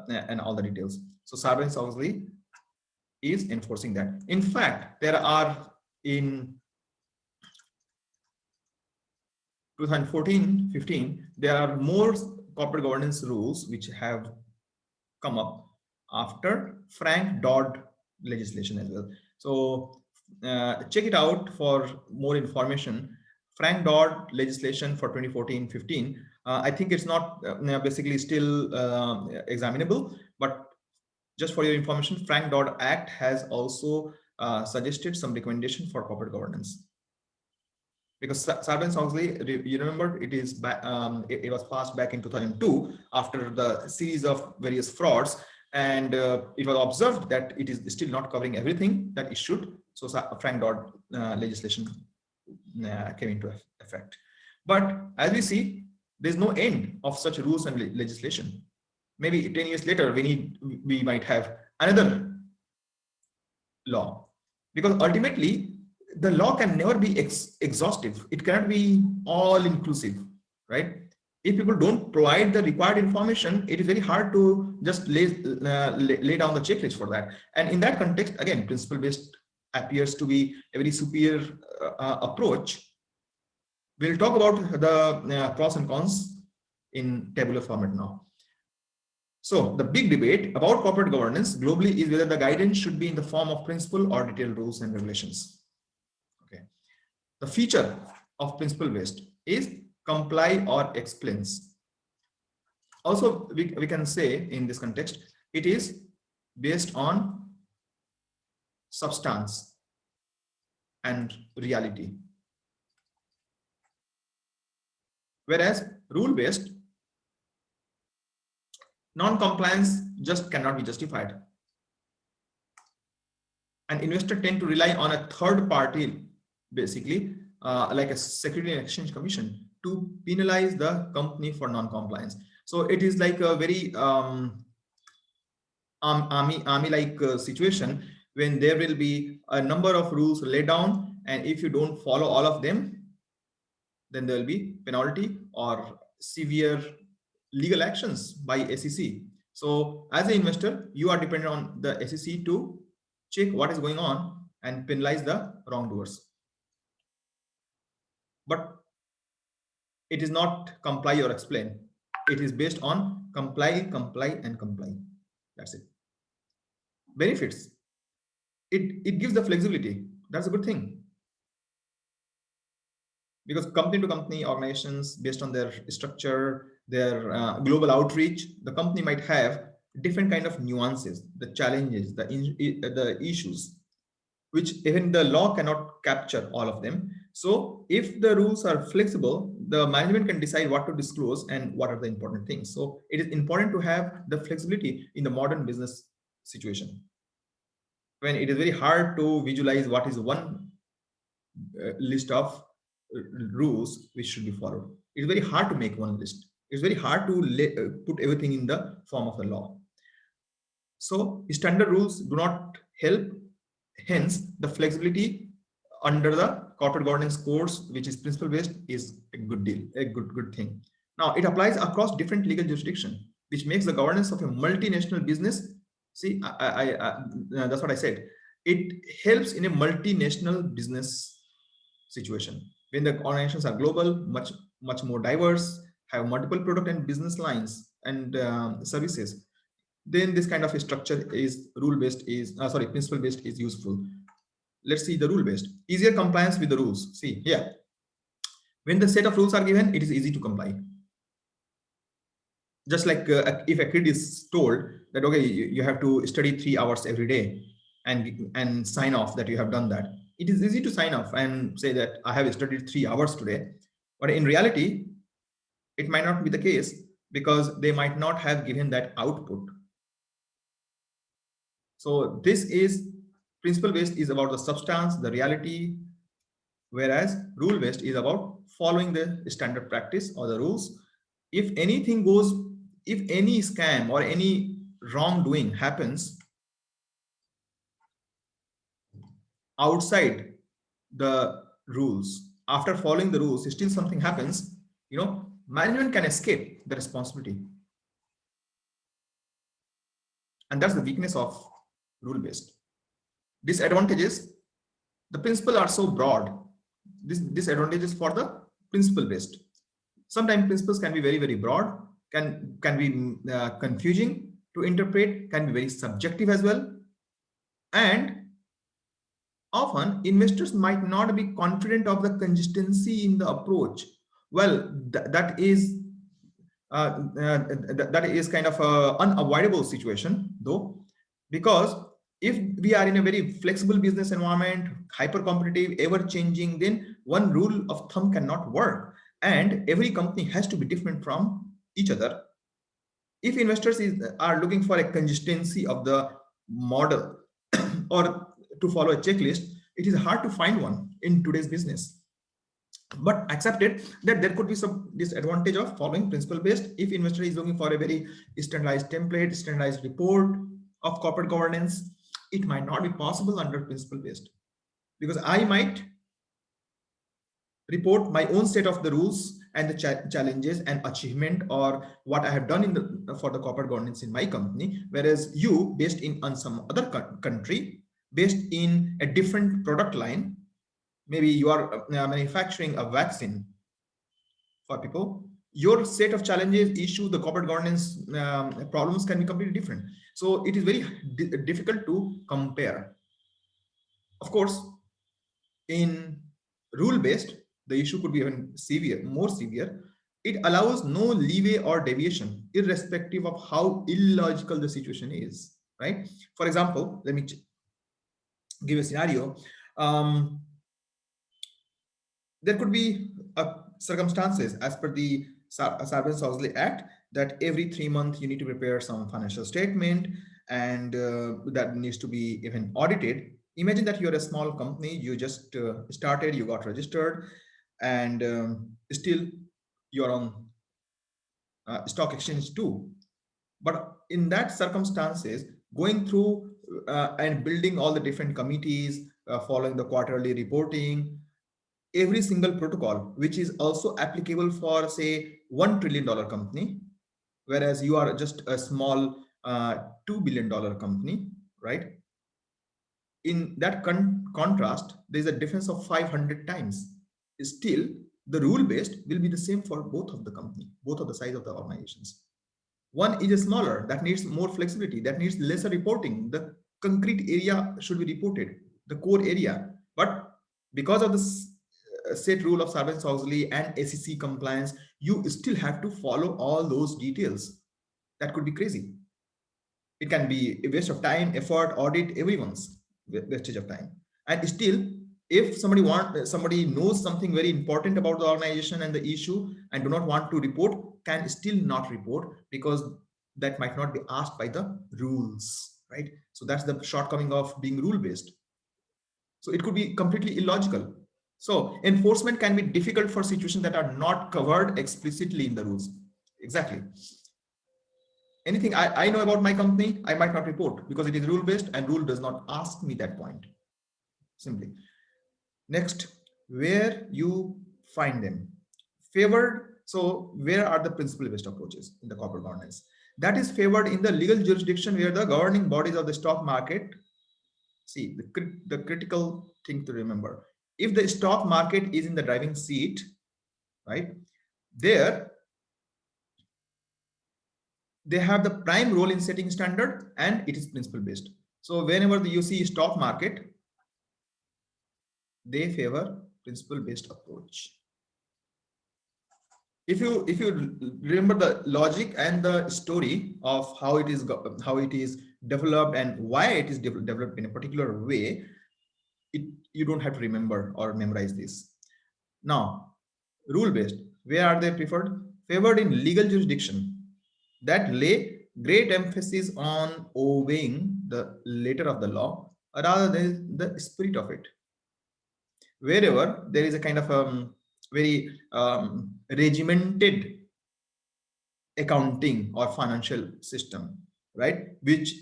and all the details. So Sarbanes-Oxley is enforcing that. In fact, there are in 2014-15, there are more corporate governance rules which have come up after Frank-Dodd legislation as well. So check it out for more information. Frank-Dodd legislation for 2014-15. I think it's not basically still examinable, but just for your information, Frank-Dodd Act has also suggested some recommendation for corporate governance. because Sarbanes-Oxley, you remember, it is it was passed back in 2002 after the series of various frauds, and it was observed that it is still not covering everything that it should. So Frank-Dodd legislation came into effect. But as we see, there's no end of such rules and legislation. Maybe 10 years later, we might have another law, because ultimately the law can never be exhaustive. It cannot be all inclusive, right? If people don't provide the required information, it is very hard to just lay down the checklist for that. And in that context, again, principle-based appears to be a very superior approach. We'll talk about the pros and cons in tabular format now. So the big debate about corporate governance globally is whether the guidance should be in the form of principle or detailed rules and regulations. Okay. The feature of principle-based is comply or explains. Also, we can say in this context, it is based on substance and reality. Whereas rule-based, non-compliance just cannot be justified. And investors tend to rely on a third party, basically, like a Securities and Exchange Commission, to penalize the company for non-compliance. So it is like a very army-like situation when there will be a number of rules laid down, and if you don't follow all of them, then there will be penalty or severe legal actions by SEC. So as an investor, you are dependent on the SEC to check what is going on and penalize the wrongdoers. But it is not comply or explain. It is based on comply, comply, and comply. That's it. Benefits. It gives the flexibility. That's a good thing. Because company to company organizations, based on their structure, their global outreach, the company might have different kind of nuances, the challenges, the issues, which even the law cannot capture all of them. So if the rules are flexible, the management can decide what to disclose and what are the important things. So it is important to have the flexibility in the modern business situation, when it is very hard to visualize what is one list of rules which should be followed. It's very hard to make one list. It's very hard to put everything in the form of the law. So standard rules do not help. Hence, the flexibility under the corporate governance course, which is principle-based, is a good deal, a good thing. Now, it applies across different legal jurisdiction, which makes the governance of a multinational business. See, that's what I said. It helps in a multinational business situation. When the organizations are global, much more diverse, have multiple product and business lines and services, then this kind of a structure is principle-based is useful. Let's see the rule-based. Easier compliance with the rules. See here, when the set of rules are given, it is easy to comply. Just like if a kid is told that, okay, you have to study 3 hours every day and sign off that you have done that. It is easy to sign off and say that I have studied 3 hours today. But in reality, it might not be the case, because they might not have given that output. So this is principle-based is about the substance, the reality, whereas rule-based is about following the standard practice or the rules. If anything goes, if any scam or any wrongdoing happens outside the rules, after following the rules, still something happens, management can escape the responsibility. And that's the weakness of rule-based. Disadvantages, the principles are so broad. Disadvantages for the principle-based. Sometimes principles can be very, very broad, can be confusing to interpret, can be very subjective as well. And often investors might not be confident of the consistency in the approach. Well, that is kind of an unavoidable situation, though, because if we are in a very flexible business environment, hyper competitive, ever changing, then one rule of thumb cannot work, and every company has to be different from each other. If investors are looking for a consistency of the model or to follow a checklist, it is hard to find one in today's business. But accepted that there could be some disadvantage of following principle based. If investor is looking for a very standardized template, standardized report of corporate governance, it might not be possible under principle based, because I might report my own set of the rules and the challenges and achievement, or what I have done in for the corporate governance in my company, whereas you, based in on some other country, based in a different product line, maybe you are manufacturing a vaccine for people, your set of challenges, issue, the corporate governance problems can be completely different. So it is very difficult to compare. Of course, in rule based, the issue could be even more severe. It allows no leeway or deviation, irrespective of how illogical the situation is, right? For example, let me give a scenario. There could be circumstances as per the Sarbanes-Oxley Act that every 3 months you need to prepare some financial statement, and that needs to be even audited. Imagine that you're a small company, you just started, you got registered, and still you're on stock exchange too. But in that circumstances, going through and building all the different committees, following the quarterly reporting, every single protocol, which is also applicable for, say, $1 trillion company, whereas you are just a small $2 billion company, right? In that contrast, there's a difference of 500 times. Still, the rule-based will be the same for both of the company, both of the size of the organizations. One is smaller, that needs more flexibility, that needs lesser reporting. The concrete area should be reported, the core area. But because of this set rule of Sarbanes-Oxley and SEC compliance, you still have to follow all those details. That could be crazy. It can be a waste of time, effort, audit, everyone's wastage of time. And still, if somebody knows something very important about the organization and the issue and do not want to report, can still not report, because that might not be asked by the rules, right? So that's the shortcoming of being rule-based. So it could be completely illogical. So enforcement can be difficult for situations that are not covered explicitly in the rules. Exactly. Anything I know about my company, I might not report because it is rule-based and rule does not ask me that point. Simply. Next, where you find them. Favored. So where are the principle-based approaches in the corporate governance? That is favored in the legal jurisdiction where the governing bodies of the stock market. See, the critical thing to remember. If the stock market is in the driving seat, right, there they have the prime role in setting standard, and it is principle based. So whenever you see stock market, they favor principle based approach. If you remember the logic and the story of how it is developed and why it is developed in a particular way, you don't have to remember or memorize this. Now, rule based, where are they preferred? Favored in legal jurisdiction that lay great emphasis on obeying the letter of the law rather than the spirit of it. Wherever there is a kind of very regimented accounting or financial system, right, which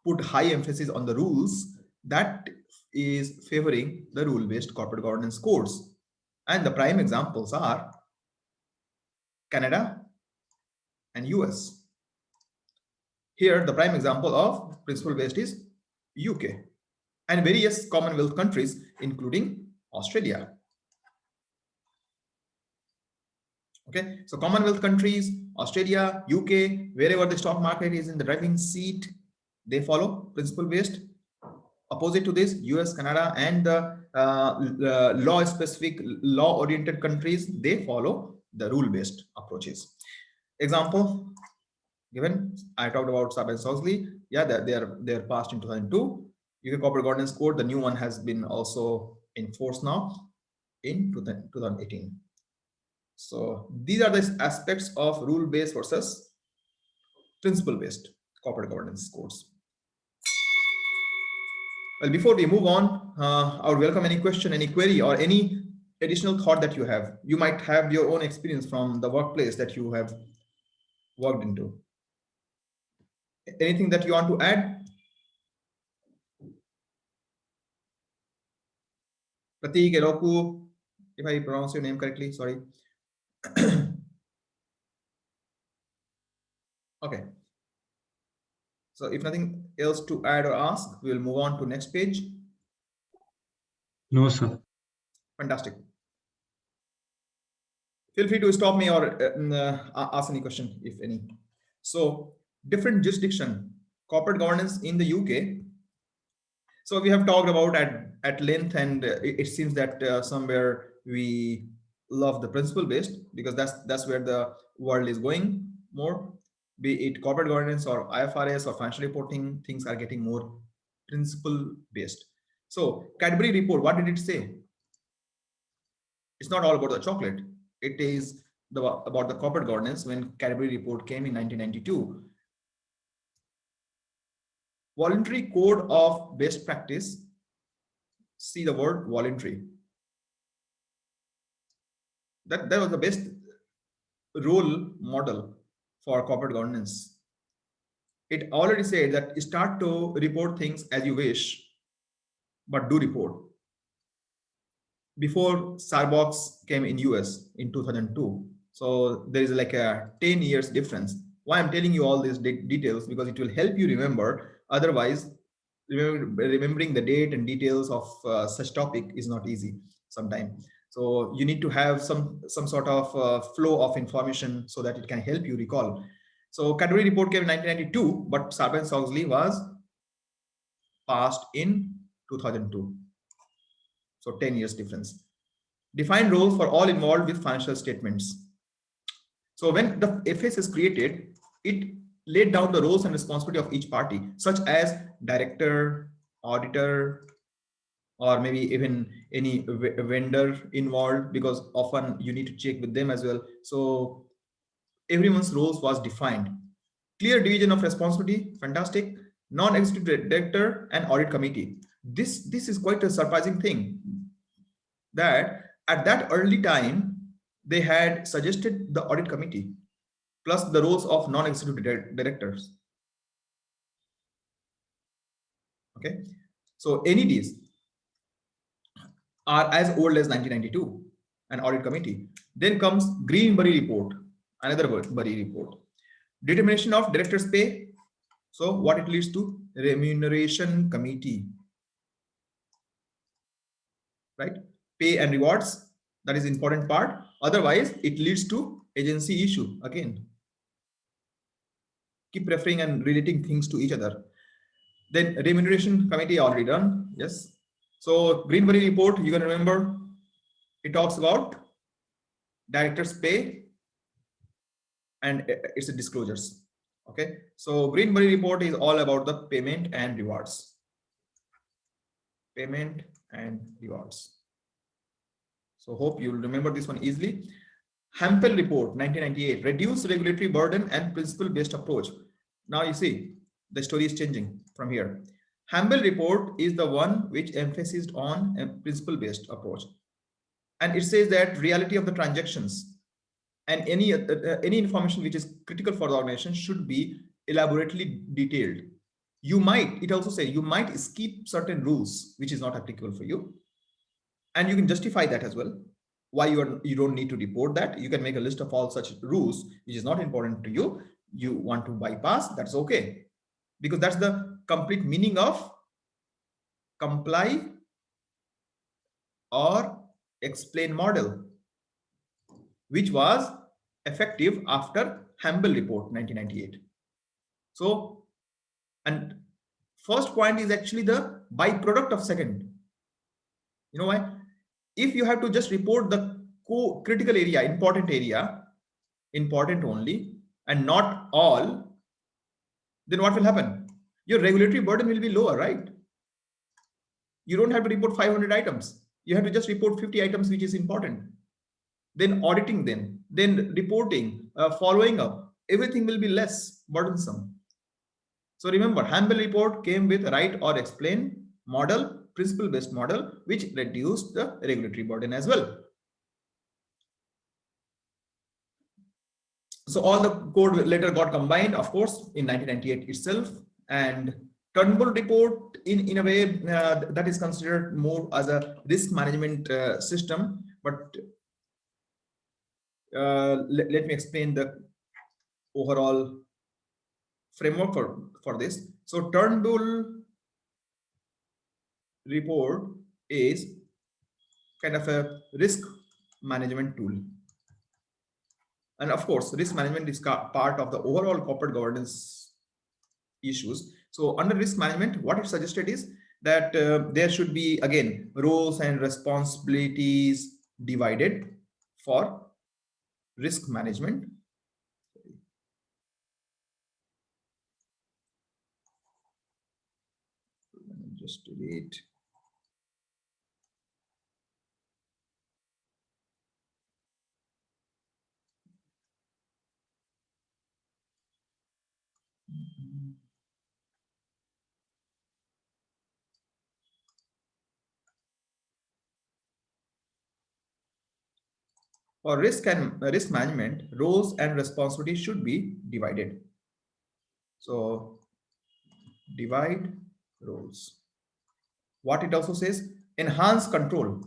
put high emphasis on the rules, that is favoring the rule-based corporate governance codes. And the prime examples are Canada and US. Here, the prime example of principle-based is UK and various Commonwealth countries, including Australia. Okay, so Commonwealth countries, Australia, UK, wherever the stock market is in the driving seat, they follow principle-based. Opposite to this, US, Canada, and the law-specific, law-oriented countries, they follow the rule-based approaches. Example given, I talked about Sarbanes-Oxley. Yeah, they're passed in 2002. UK Corporate Governance Code, the new one has been also enforced now. in 2018. So these are the aspects of rule-based versus principle-based corporate governance codes. Well, before we move on, I would welcome any question, any query, or any additional thought that you have. You might have your own experience from the workplace that you have worked into. Anything that you want to add? Pratik, Eroku, if I pronounce your name correctly, sorry. Okay. So if nothing else to add or ask, we'll move on to next page. No, sir. Fantastic. Feel free to stop me or ask any question, if any. So different jurisdiction, corporate governance in the UK. So we have talked about at length, and it seems that somewhere we love the principle based, because that's where the world is going more. Be it corporate governance or IFRS or financial reporting, things are getting more principle based. So Cadbury report, what did it say? It's not all about the chocolate. It is about the corporate governance. When Cadbury report came in 1992, voluntary code of best practice. See the word voluntary. That was the best role model for corporate governance. It already said that start to report things as you wish, but do report. Before Starbucks came in US in 2002, so there is like a 10 years difference. Why I'm telling you all these details, because it will help you remember. Otherwise, remembering the date and details of such topic is not easy sometimes. So you need to have some sort of flow of information so that it can help you recall. So Cadbury report came in 1992, but Sarbanes-Oxley was passed in 2002. So 10 years difference. Define roles for all involved with financial statements. So when the FS is created, it laid down the roles and responsibility of each party, such as director, auditor, or maybe even any vendor involved, because often you need to check with them as well. So everyone's roles was defined. Clear division of responsibility, fantastic. Non-executive director and audit committee. This is quite a surprising thing, that at that early time they had suggested the audit committee plus the roles of non-executive directors. Okay, so NEDs are as old as 1992, an audit committee. Then comes Greenberry report, another Berry report. Determination of directors' pay. So what it leads to? Remuneration committee, right? Pay and rewards, that is important part. Otherwise, it leads to agency issue again. Keep referring and relating things to each other. Then remuneration committee already done. Yes. So Greenberry report, you can remember, it talks about director's pay and it's a disclosures. Okay. So Greenberry report is all about the payment and rewards. Payment and rewards. So hope you'll remember this one easily. Hampel report 1998, reduce regulatory burden and principle based approach. Now you see the story is changing from here. Hampel report is the one which emphasized on a principle based approach, and it says that reality of the transactions and any information which is critical for the organization should be elaborately detailed. You might, it also say you might skip certain rules which is not applicable for you, and you can justify that as well, why you don't need to report that. You can make a list of all such rules which is not important to you, you want to bypass, that's okay, because that's the complete meaning of comply or explain model, which was effective after Hampel report 1998. So, and first point is actually the byproduct of second. You know why? If you have to just report the critical area, important only, and not all, then what will happen? Your regulatory burden will be lower, right? You don't have to report 500 items. You have to just report 50 items which is important, then auditing them, then reporting, following up. Everything will be less burdensome. So remember, Hamble report came with write or explain model, principle-based model, which reduced the regulatory burden as well. So all the code later got combined, of course, in 1998 itself. And Turnbull report, in a way, that is considered more as a risk management system. But let me explain the overall framework for this. So Turnbull report is kind of a risk management tool. And of course, risk management is part of the overall corporate governance issues. So under risk management, what it suggested is that there should be, again, roles and responsibilities divided for risk management. Just delete. For risk management, roles and responsibilities should be divided. So divide roles. What it also says, enhance control.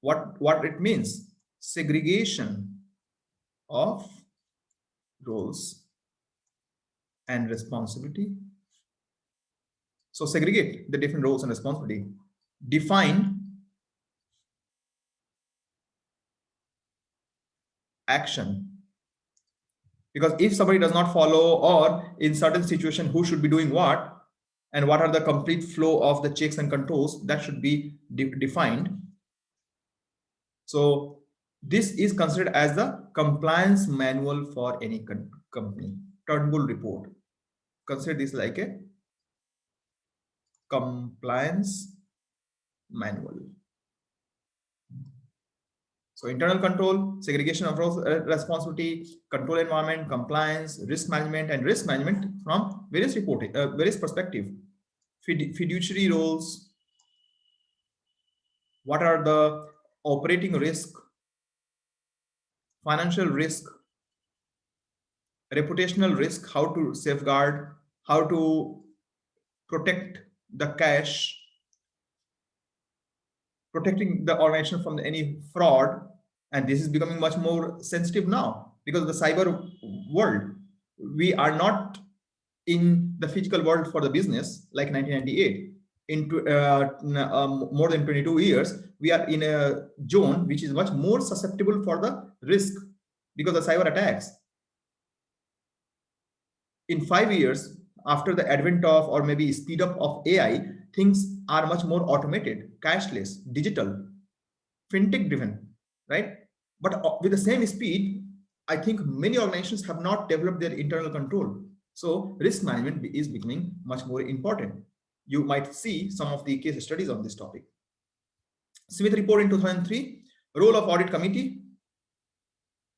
What it means, segregation of roles and responsibility. So segregate the different roles and responsibility. Define action. Because if somebody does not follow, or in certain situation, who should be doing what, and what are the complete flow of the checks and controls, that should be defined. So this is considered as the compliance manual for any company. Turnbull report. Consider this like a compliance manual. So internal control, segregation of roles, responsibility, control environment, compliance, risk management, and risk management from various reporting, various perspective. Fiduciary roles. What are the operating risk, financial risk, reputational risk, how to safeguard, how to protect the cash, protecting the organization from any fraud. And this is becoming much more sensitive now because of the cyber world. We are not in the physical world for the business like 1998. Into more than 22 years, we are in a zone which is much more susceptible for the risk because of cyber attacks. In 5 years, after the advent of, or maybe speed up of AI, things are much more automated, cashless, digital, fintech driven, right? But with the same speed, I think many organizations have not developed their internal control. So risk management is becoming much more important. You might see some of the case studies on this topic. Smith report in 2003, role of audit committee.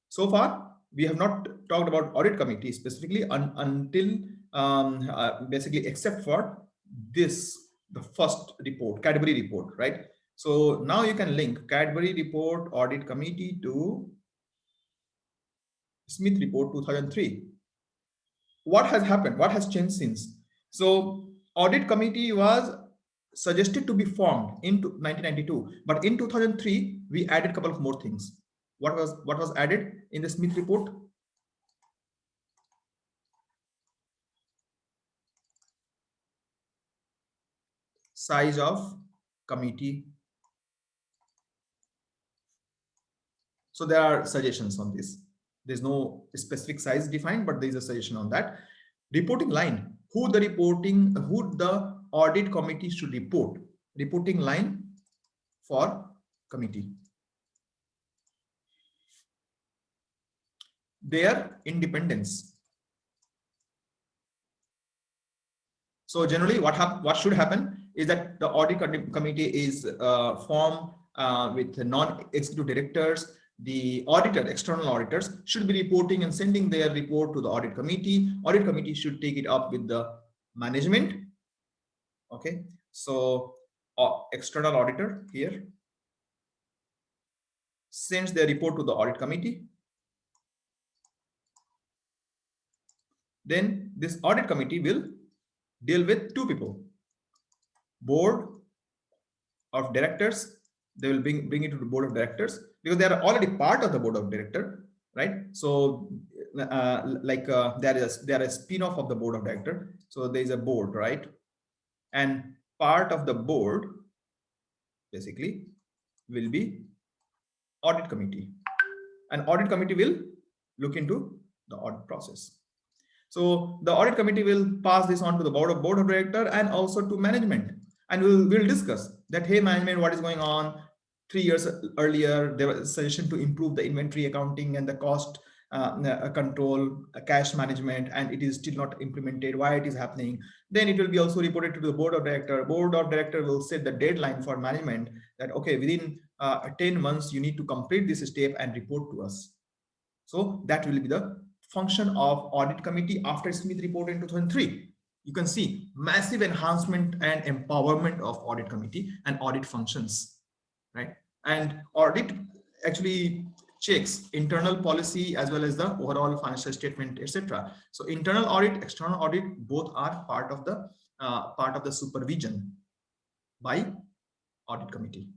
So far, we have not talked about audit committee specifically until basically except for this, the first report, Cadbury report, right? So now you can link Cadbury report audit committee to Smith report 2003. What has happened? What has changed since? So audit committee was suggested to be formed in 1992, but in 2003 we added a couple of more things. What was added in the Smith report? Size of committee. So there are suggestions on this. There's no specific size defined, but there is a suggestion on that. Reporting line, who the audit committee should report. Reporting line for committee. Their independence. So generally what should happen is that the audit committee is formed with non-executive directors. The auditor, external auditors, should be reporting and sending their report to the audit committee. Audit committee should take it up with the management. Okay, so external auditor here sends their report to the audit committee. Then this audit committee will deal with two people: board of directors. They will bring it to the board of directors because they are already part of the board of director, right? So there is a spin-off of the board of director. So there is a board, right? And part of the board basically will be audit committee, and audit committee will look into the audit process. So the audit committee will pass this on to the board of director and also to management, and we'll discuss that, hey management, what is going on? 3 years earlier there was a suggestion to improve the inventory accounting and the cost control, cash management, and it is still not implemented. Why it is happening? Then it will be also reported to the board of director. Board of director will set the deadline for management that, okay, within 10 months you need to complete this step and report to us. So that will be the function of audit committee after Smith report in 2003. You can see massive enhancement and empowerment of audit committee and audit functions, right? And audit actually checks internal policy as well as the overall financial statement, etc. So internal audit, external audit, both are part of the supervision by audit committee.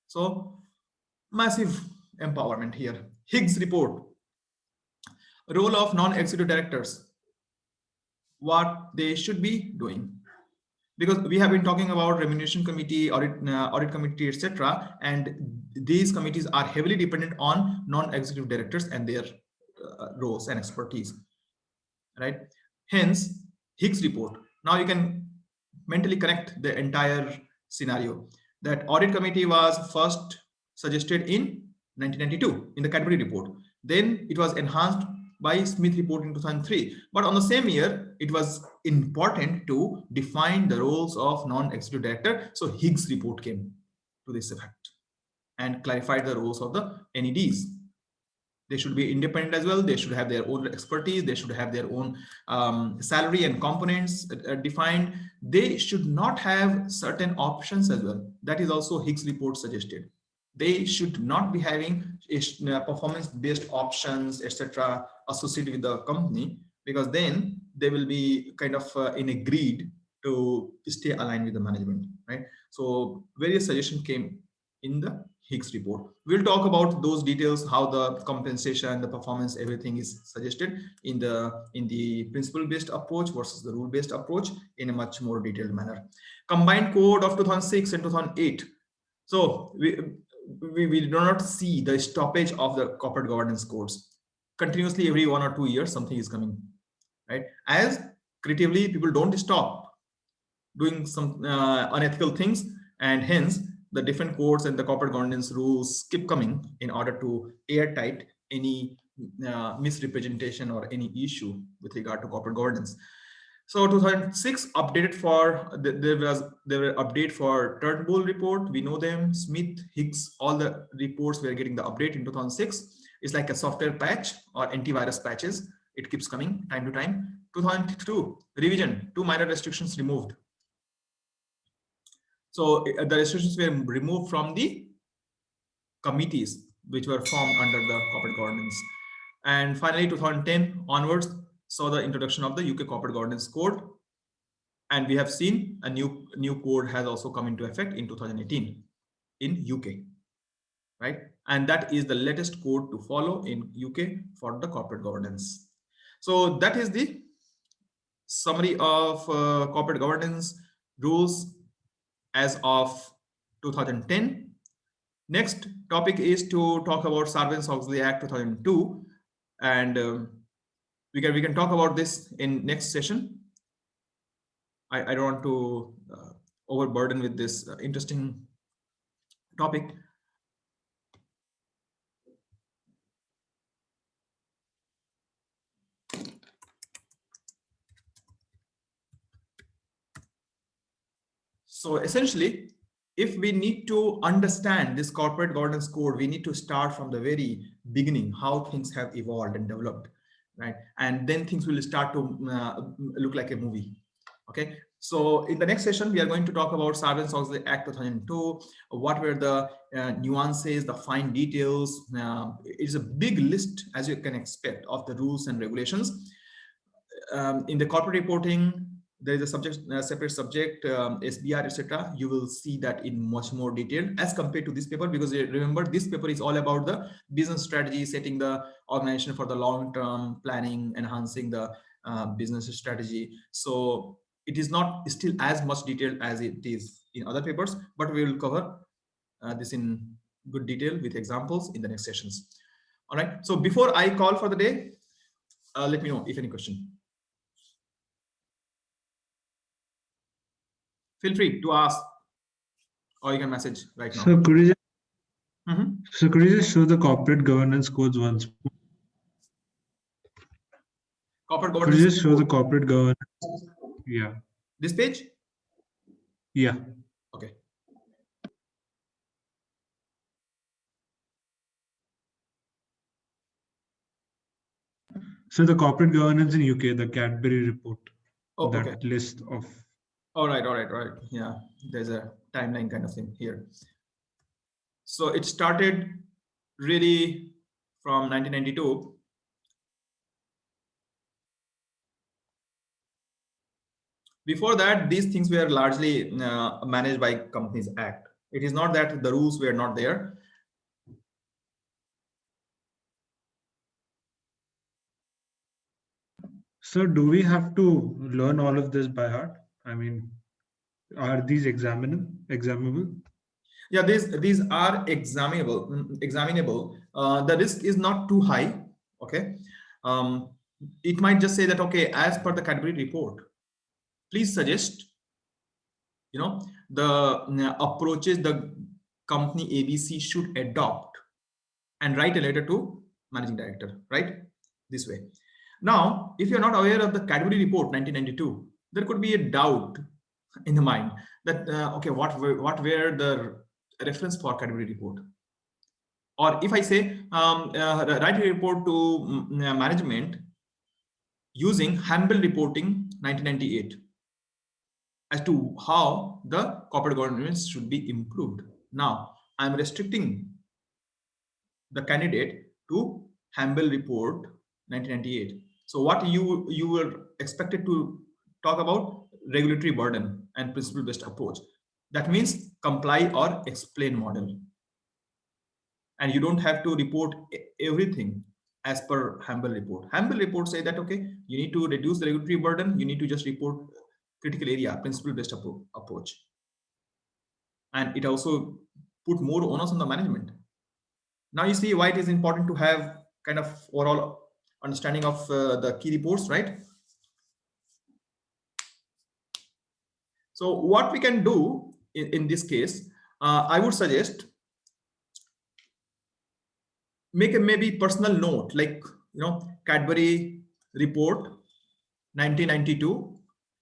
So massive empowerment here. Higgs report. Role of non-executive directors, what they should be doing, because we have been talking about remuneration committee, audit committee, etc., and these committees are heavily dependent on non-executive directors and their roles and expertise, right? Hence Higgs report. Now you can mentally connect the entire scenario. That audit committee was first suggested in 1992 in the category report. Then it was enhanced by Smith report in 2003. But on the same year, it was important to define the roles of non-executive director. So Higgs report came to this effect and clarified the roles of the NEDs. They should be independent as well. They should have their own expertise. They should have their own salary and components defined. They should not have certain options as well. That is also Higgs report suggested. They should not be having performance-based options, etc., associated with the company, because then they will be kind of in a greed to stay aligned with the management, right? So various suggestions came in the Higgs report. We'll talk about those details, how the compensation, the performance, everything is suggested in the principle-based approach versus the rule-based approach in a much more detailed manner. Combined code of 2006 and 2008. So we do not see the stoppage of the corporate governance codes. Continuously every 1 or 2 years something is coming, right? As creatively people don't stop doing some unethical things, and hence the different codes and the corporate governance rules keep coming in order to airtight any misrepresentation or any issue with regard to corporate governance. So 2006 updated for there were update for Turnbull report. We know them, Smith, Higgs, all the reports we are getting the update in 2006. It's like a software patch or antivirus patches. It keeps coming time to time. 2002 revision, 2 minor restrictions removed. So the restrictions were removed from the committees which were formed under the corporate governance. And finally, 2010 onwards saw the introduction of the UK Corporate Governance Code. And we have seen a new code has also come into effect in 2018 in UK, right? And that is the latest code to follow in UK for the corporate governance. So that is the summary of corporate governance rules as of 2010. Next topic is to talk about Sarbanes-Oxley Act 2002, and we can talk about this in next session. I don't want to overburden with this interesting topic. So essentially, if we need to understand this corporate governance code, we need to start from the very beginning, how things have evolved and developed, right? And then things will start to look like a movie. Okay, so in the next session, we are going to talk about Sarbanes-Oxley Act 2002. What were the nuances, the fine details? It's a big list, as you can expect, of the rules and regulations. In the corporate reporting, there is a subject, separate subject, SBR, etc. You will see that in much more detail as compared to this paper, because remember, this paper is all about the business strategy, setting the organization for the long-term planning, enhancing the business strategy. So it is not still as much detailed as it is in other papers, but we will cover this in good detail with examples in the next sessions. All right. So before I call for the day, let me know if any question. Feel free to ask, or you can message right now. So could you just show the corporate governance codes once more? Corporate Could governance. you just show the corporate governance? Yeah. This page? Yeah. Okay. So the corporate governance in UK, the Cadbury report, Oh, that okay. list of. All right. Yeah, there's a timeline kind of thing here. So it started really from 1992. Before that, these things were largely managed by Companies Act. It is not that the rules were not there. So do we have to learn all of this by heart? I mean, are these examinable? Yeah, these are examinable. The risk is not too high. Okay. It might just say that, okay, as per the Cadbury report, please suggest, the approaches the company ABC should adopt, and write a letter to managing director, right? This way. Now, if you're not aware of the Cadbury report 1992, there could be a doubt in the mind that, okay, what were the reference for Cadbury report? Or if I say, write a report to management using Hamble reporting 1998 as to how the corporate governance should be improved. Now, I'm restricting the candidate to Hamble report 1998. So what you were expected to talk about? Regulatory burden and principle-based approach. That means comply or explain model. And you don't have to report everything as per Hamble report. Hamble report say that, okay, you need to reduce the regulatory burden. You need to just report critical area, principle-based approach. And it also put more onus on the management. Now you see why it is important to have kind of overall understanding of the key reports, right? So what we can do in this case, I would suggest make a maybe personal note, like, Cadbury report 1992,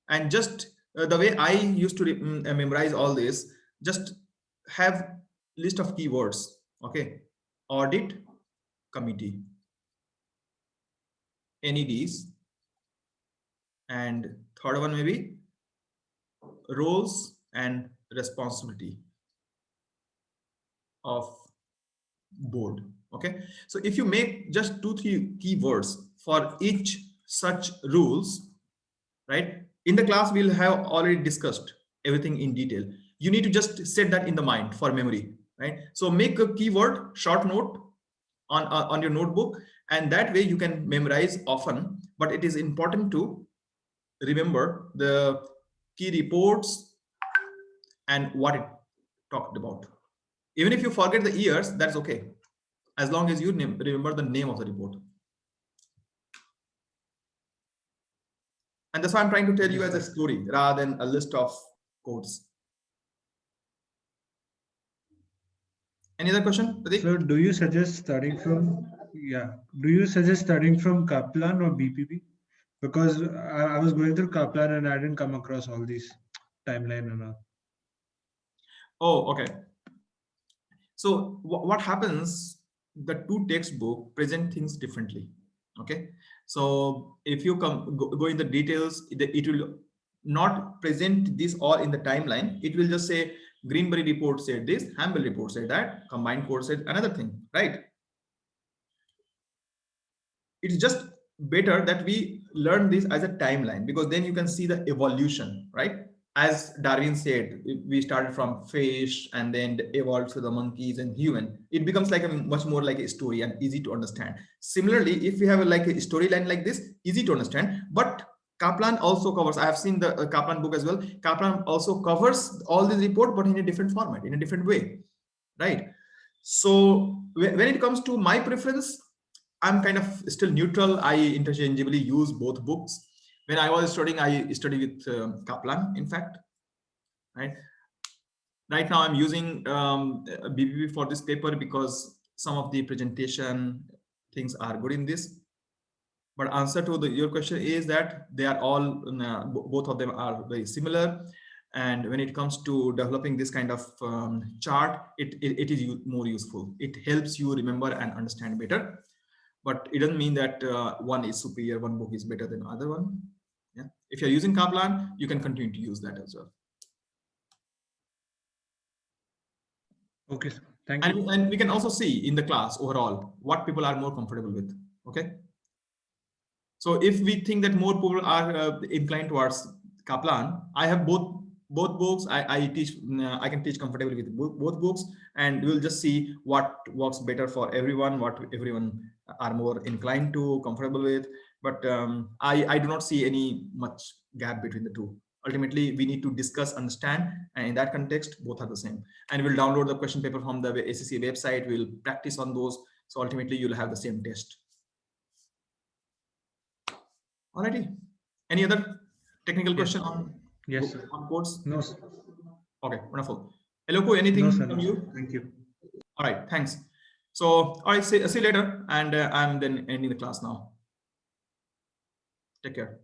and just the way I used to memorize all this, just have list of keywords. Okay, audit committee, NEDs, and third one maybe roles and responsibility of board. Okay, so if you make just 2-3 keywords for each such rules, right? In the class we'll have already discussed everything in detail. You need to just set that in the mind for memory, right? So make a keyword short note on your notebook, and that way you can memorize often. But it is important to remember the key reports and what it talked about. Even if you forget the years, that's okay, as long as you remember the name of the report. And that's why I'm trying to tell you as a story rather than a list of codes. Any other question, Pradeep? So do you suggest studying from Kaplan or BPP? Because I was going through Kaplan and I didn't come across all these timeline and all. Oh, okay. So what happens? The two textbook present things differently. Okay. So if you go in the details, it will not present this all in the timeline. It will just say Greenberry report said this, Hamble report said that, combined court said another thing, right? It's just better that we learn this as a timeline, because then you can see the evolution, right? As Darwin said, we started from fish and then evolved to the monkeys and human. It becomes like a much more like a story and easy to understand. Similarly, if we have like a storyline like this, easy to understand. But Kaplan also covers, I have seen the Kaplan book as well. Kaplan also covers all this report, but in a different format, in a different way, right? So when it comes to my preference, I'm kind of still neutral. I interchangeably use both books. When I was studying, I studied with Kaplan, in fact, right? Right now I'm using BBB for this paper because some of the presentation things are good in this. But answer to your question is that they are all, both of them are very similar. And when it comes to developing this kind of chart, it is more useful. It helps you remember and understand better. But it doesn't mean that one is superior, one book is better than other one. Yeah. If you're using Kaplan, you can continue to use that as well. Okay, thank you. And we can also see in the class overall what people are more comfortable with. Okay. So if we think that more people are inclined towards Kaplan, I have both books. I teach. I can teach comfortably with both books, and we'll just see what works better for everyone, what everyone are more inclined to, comfortable with. But I do not see any much gap between the two. Ultimately, we need to discuss, understand, and in that context, both are the same. And we'll download the question paper from the ACCA website. We'll practice on those. So ultimately, you'll have the same test. Alrighty. Any other technical question on codes? No, sir. Okay, wonderful. Hello, anything from you? Thank you. All right, thanks. So, all right, see you later. And I'm then ending the class now. Take care.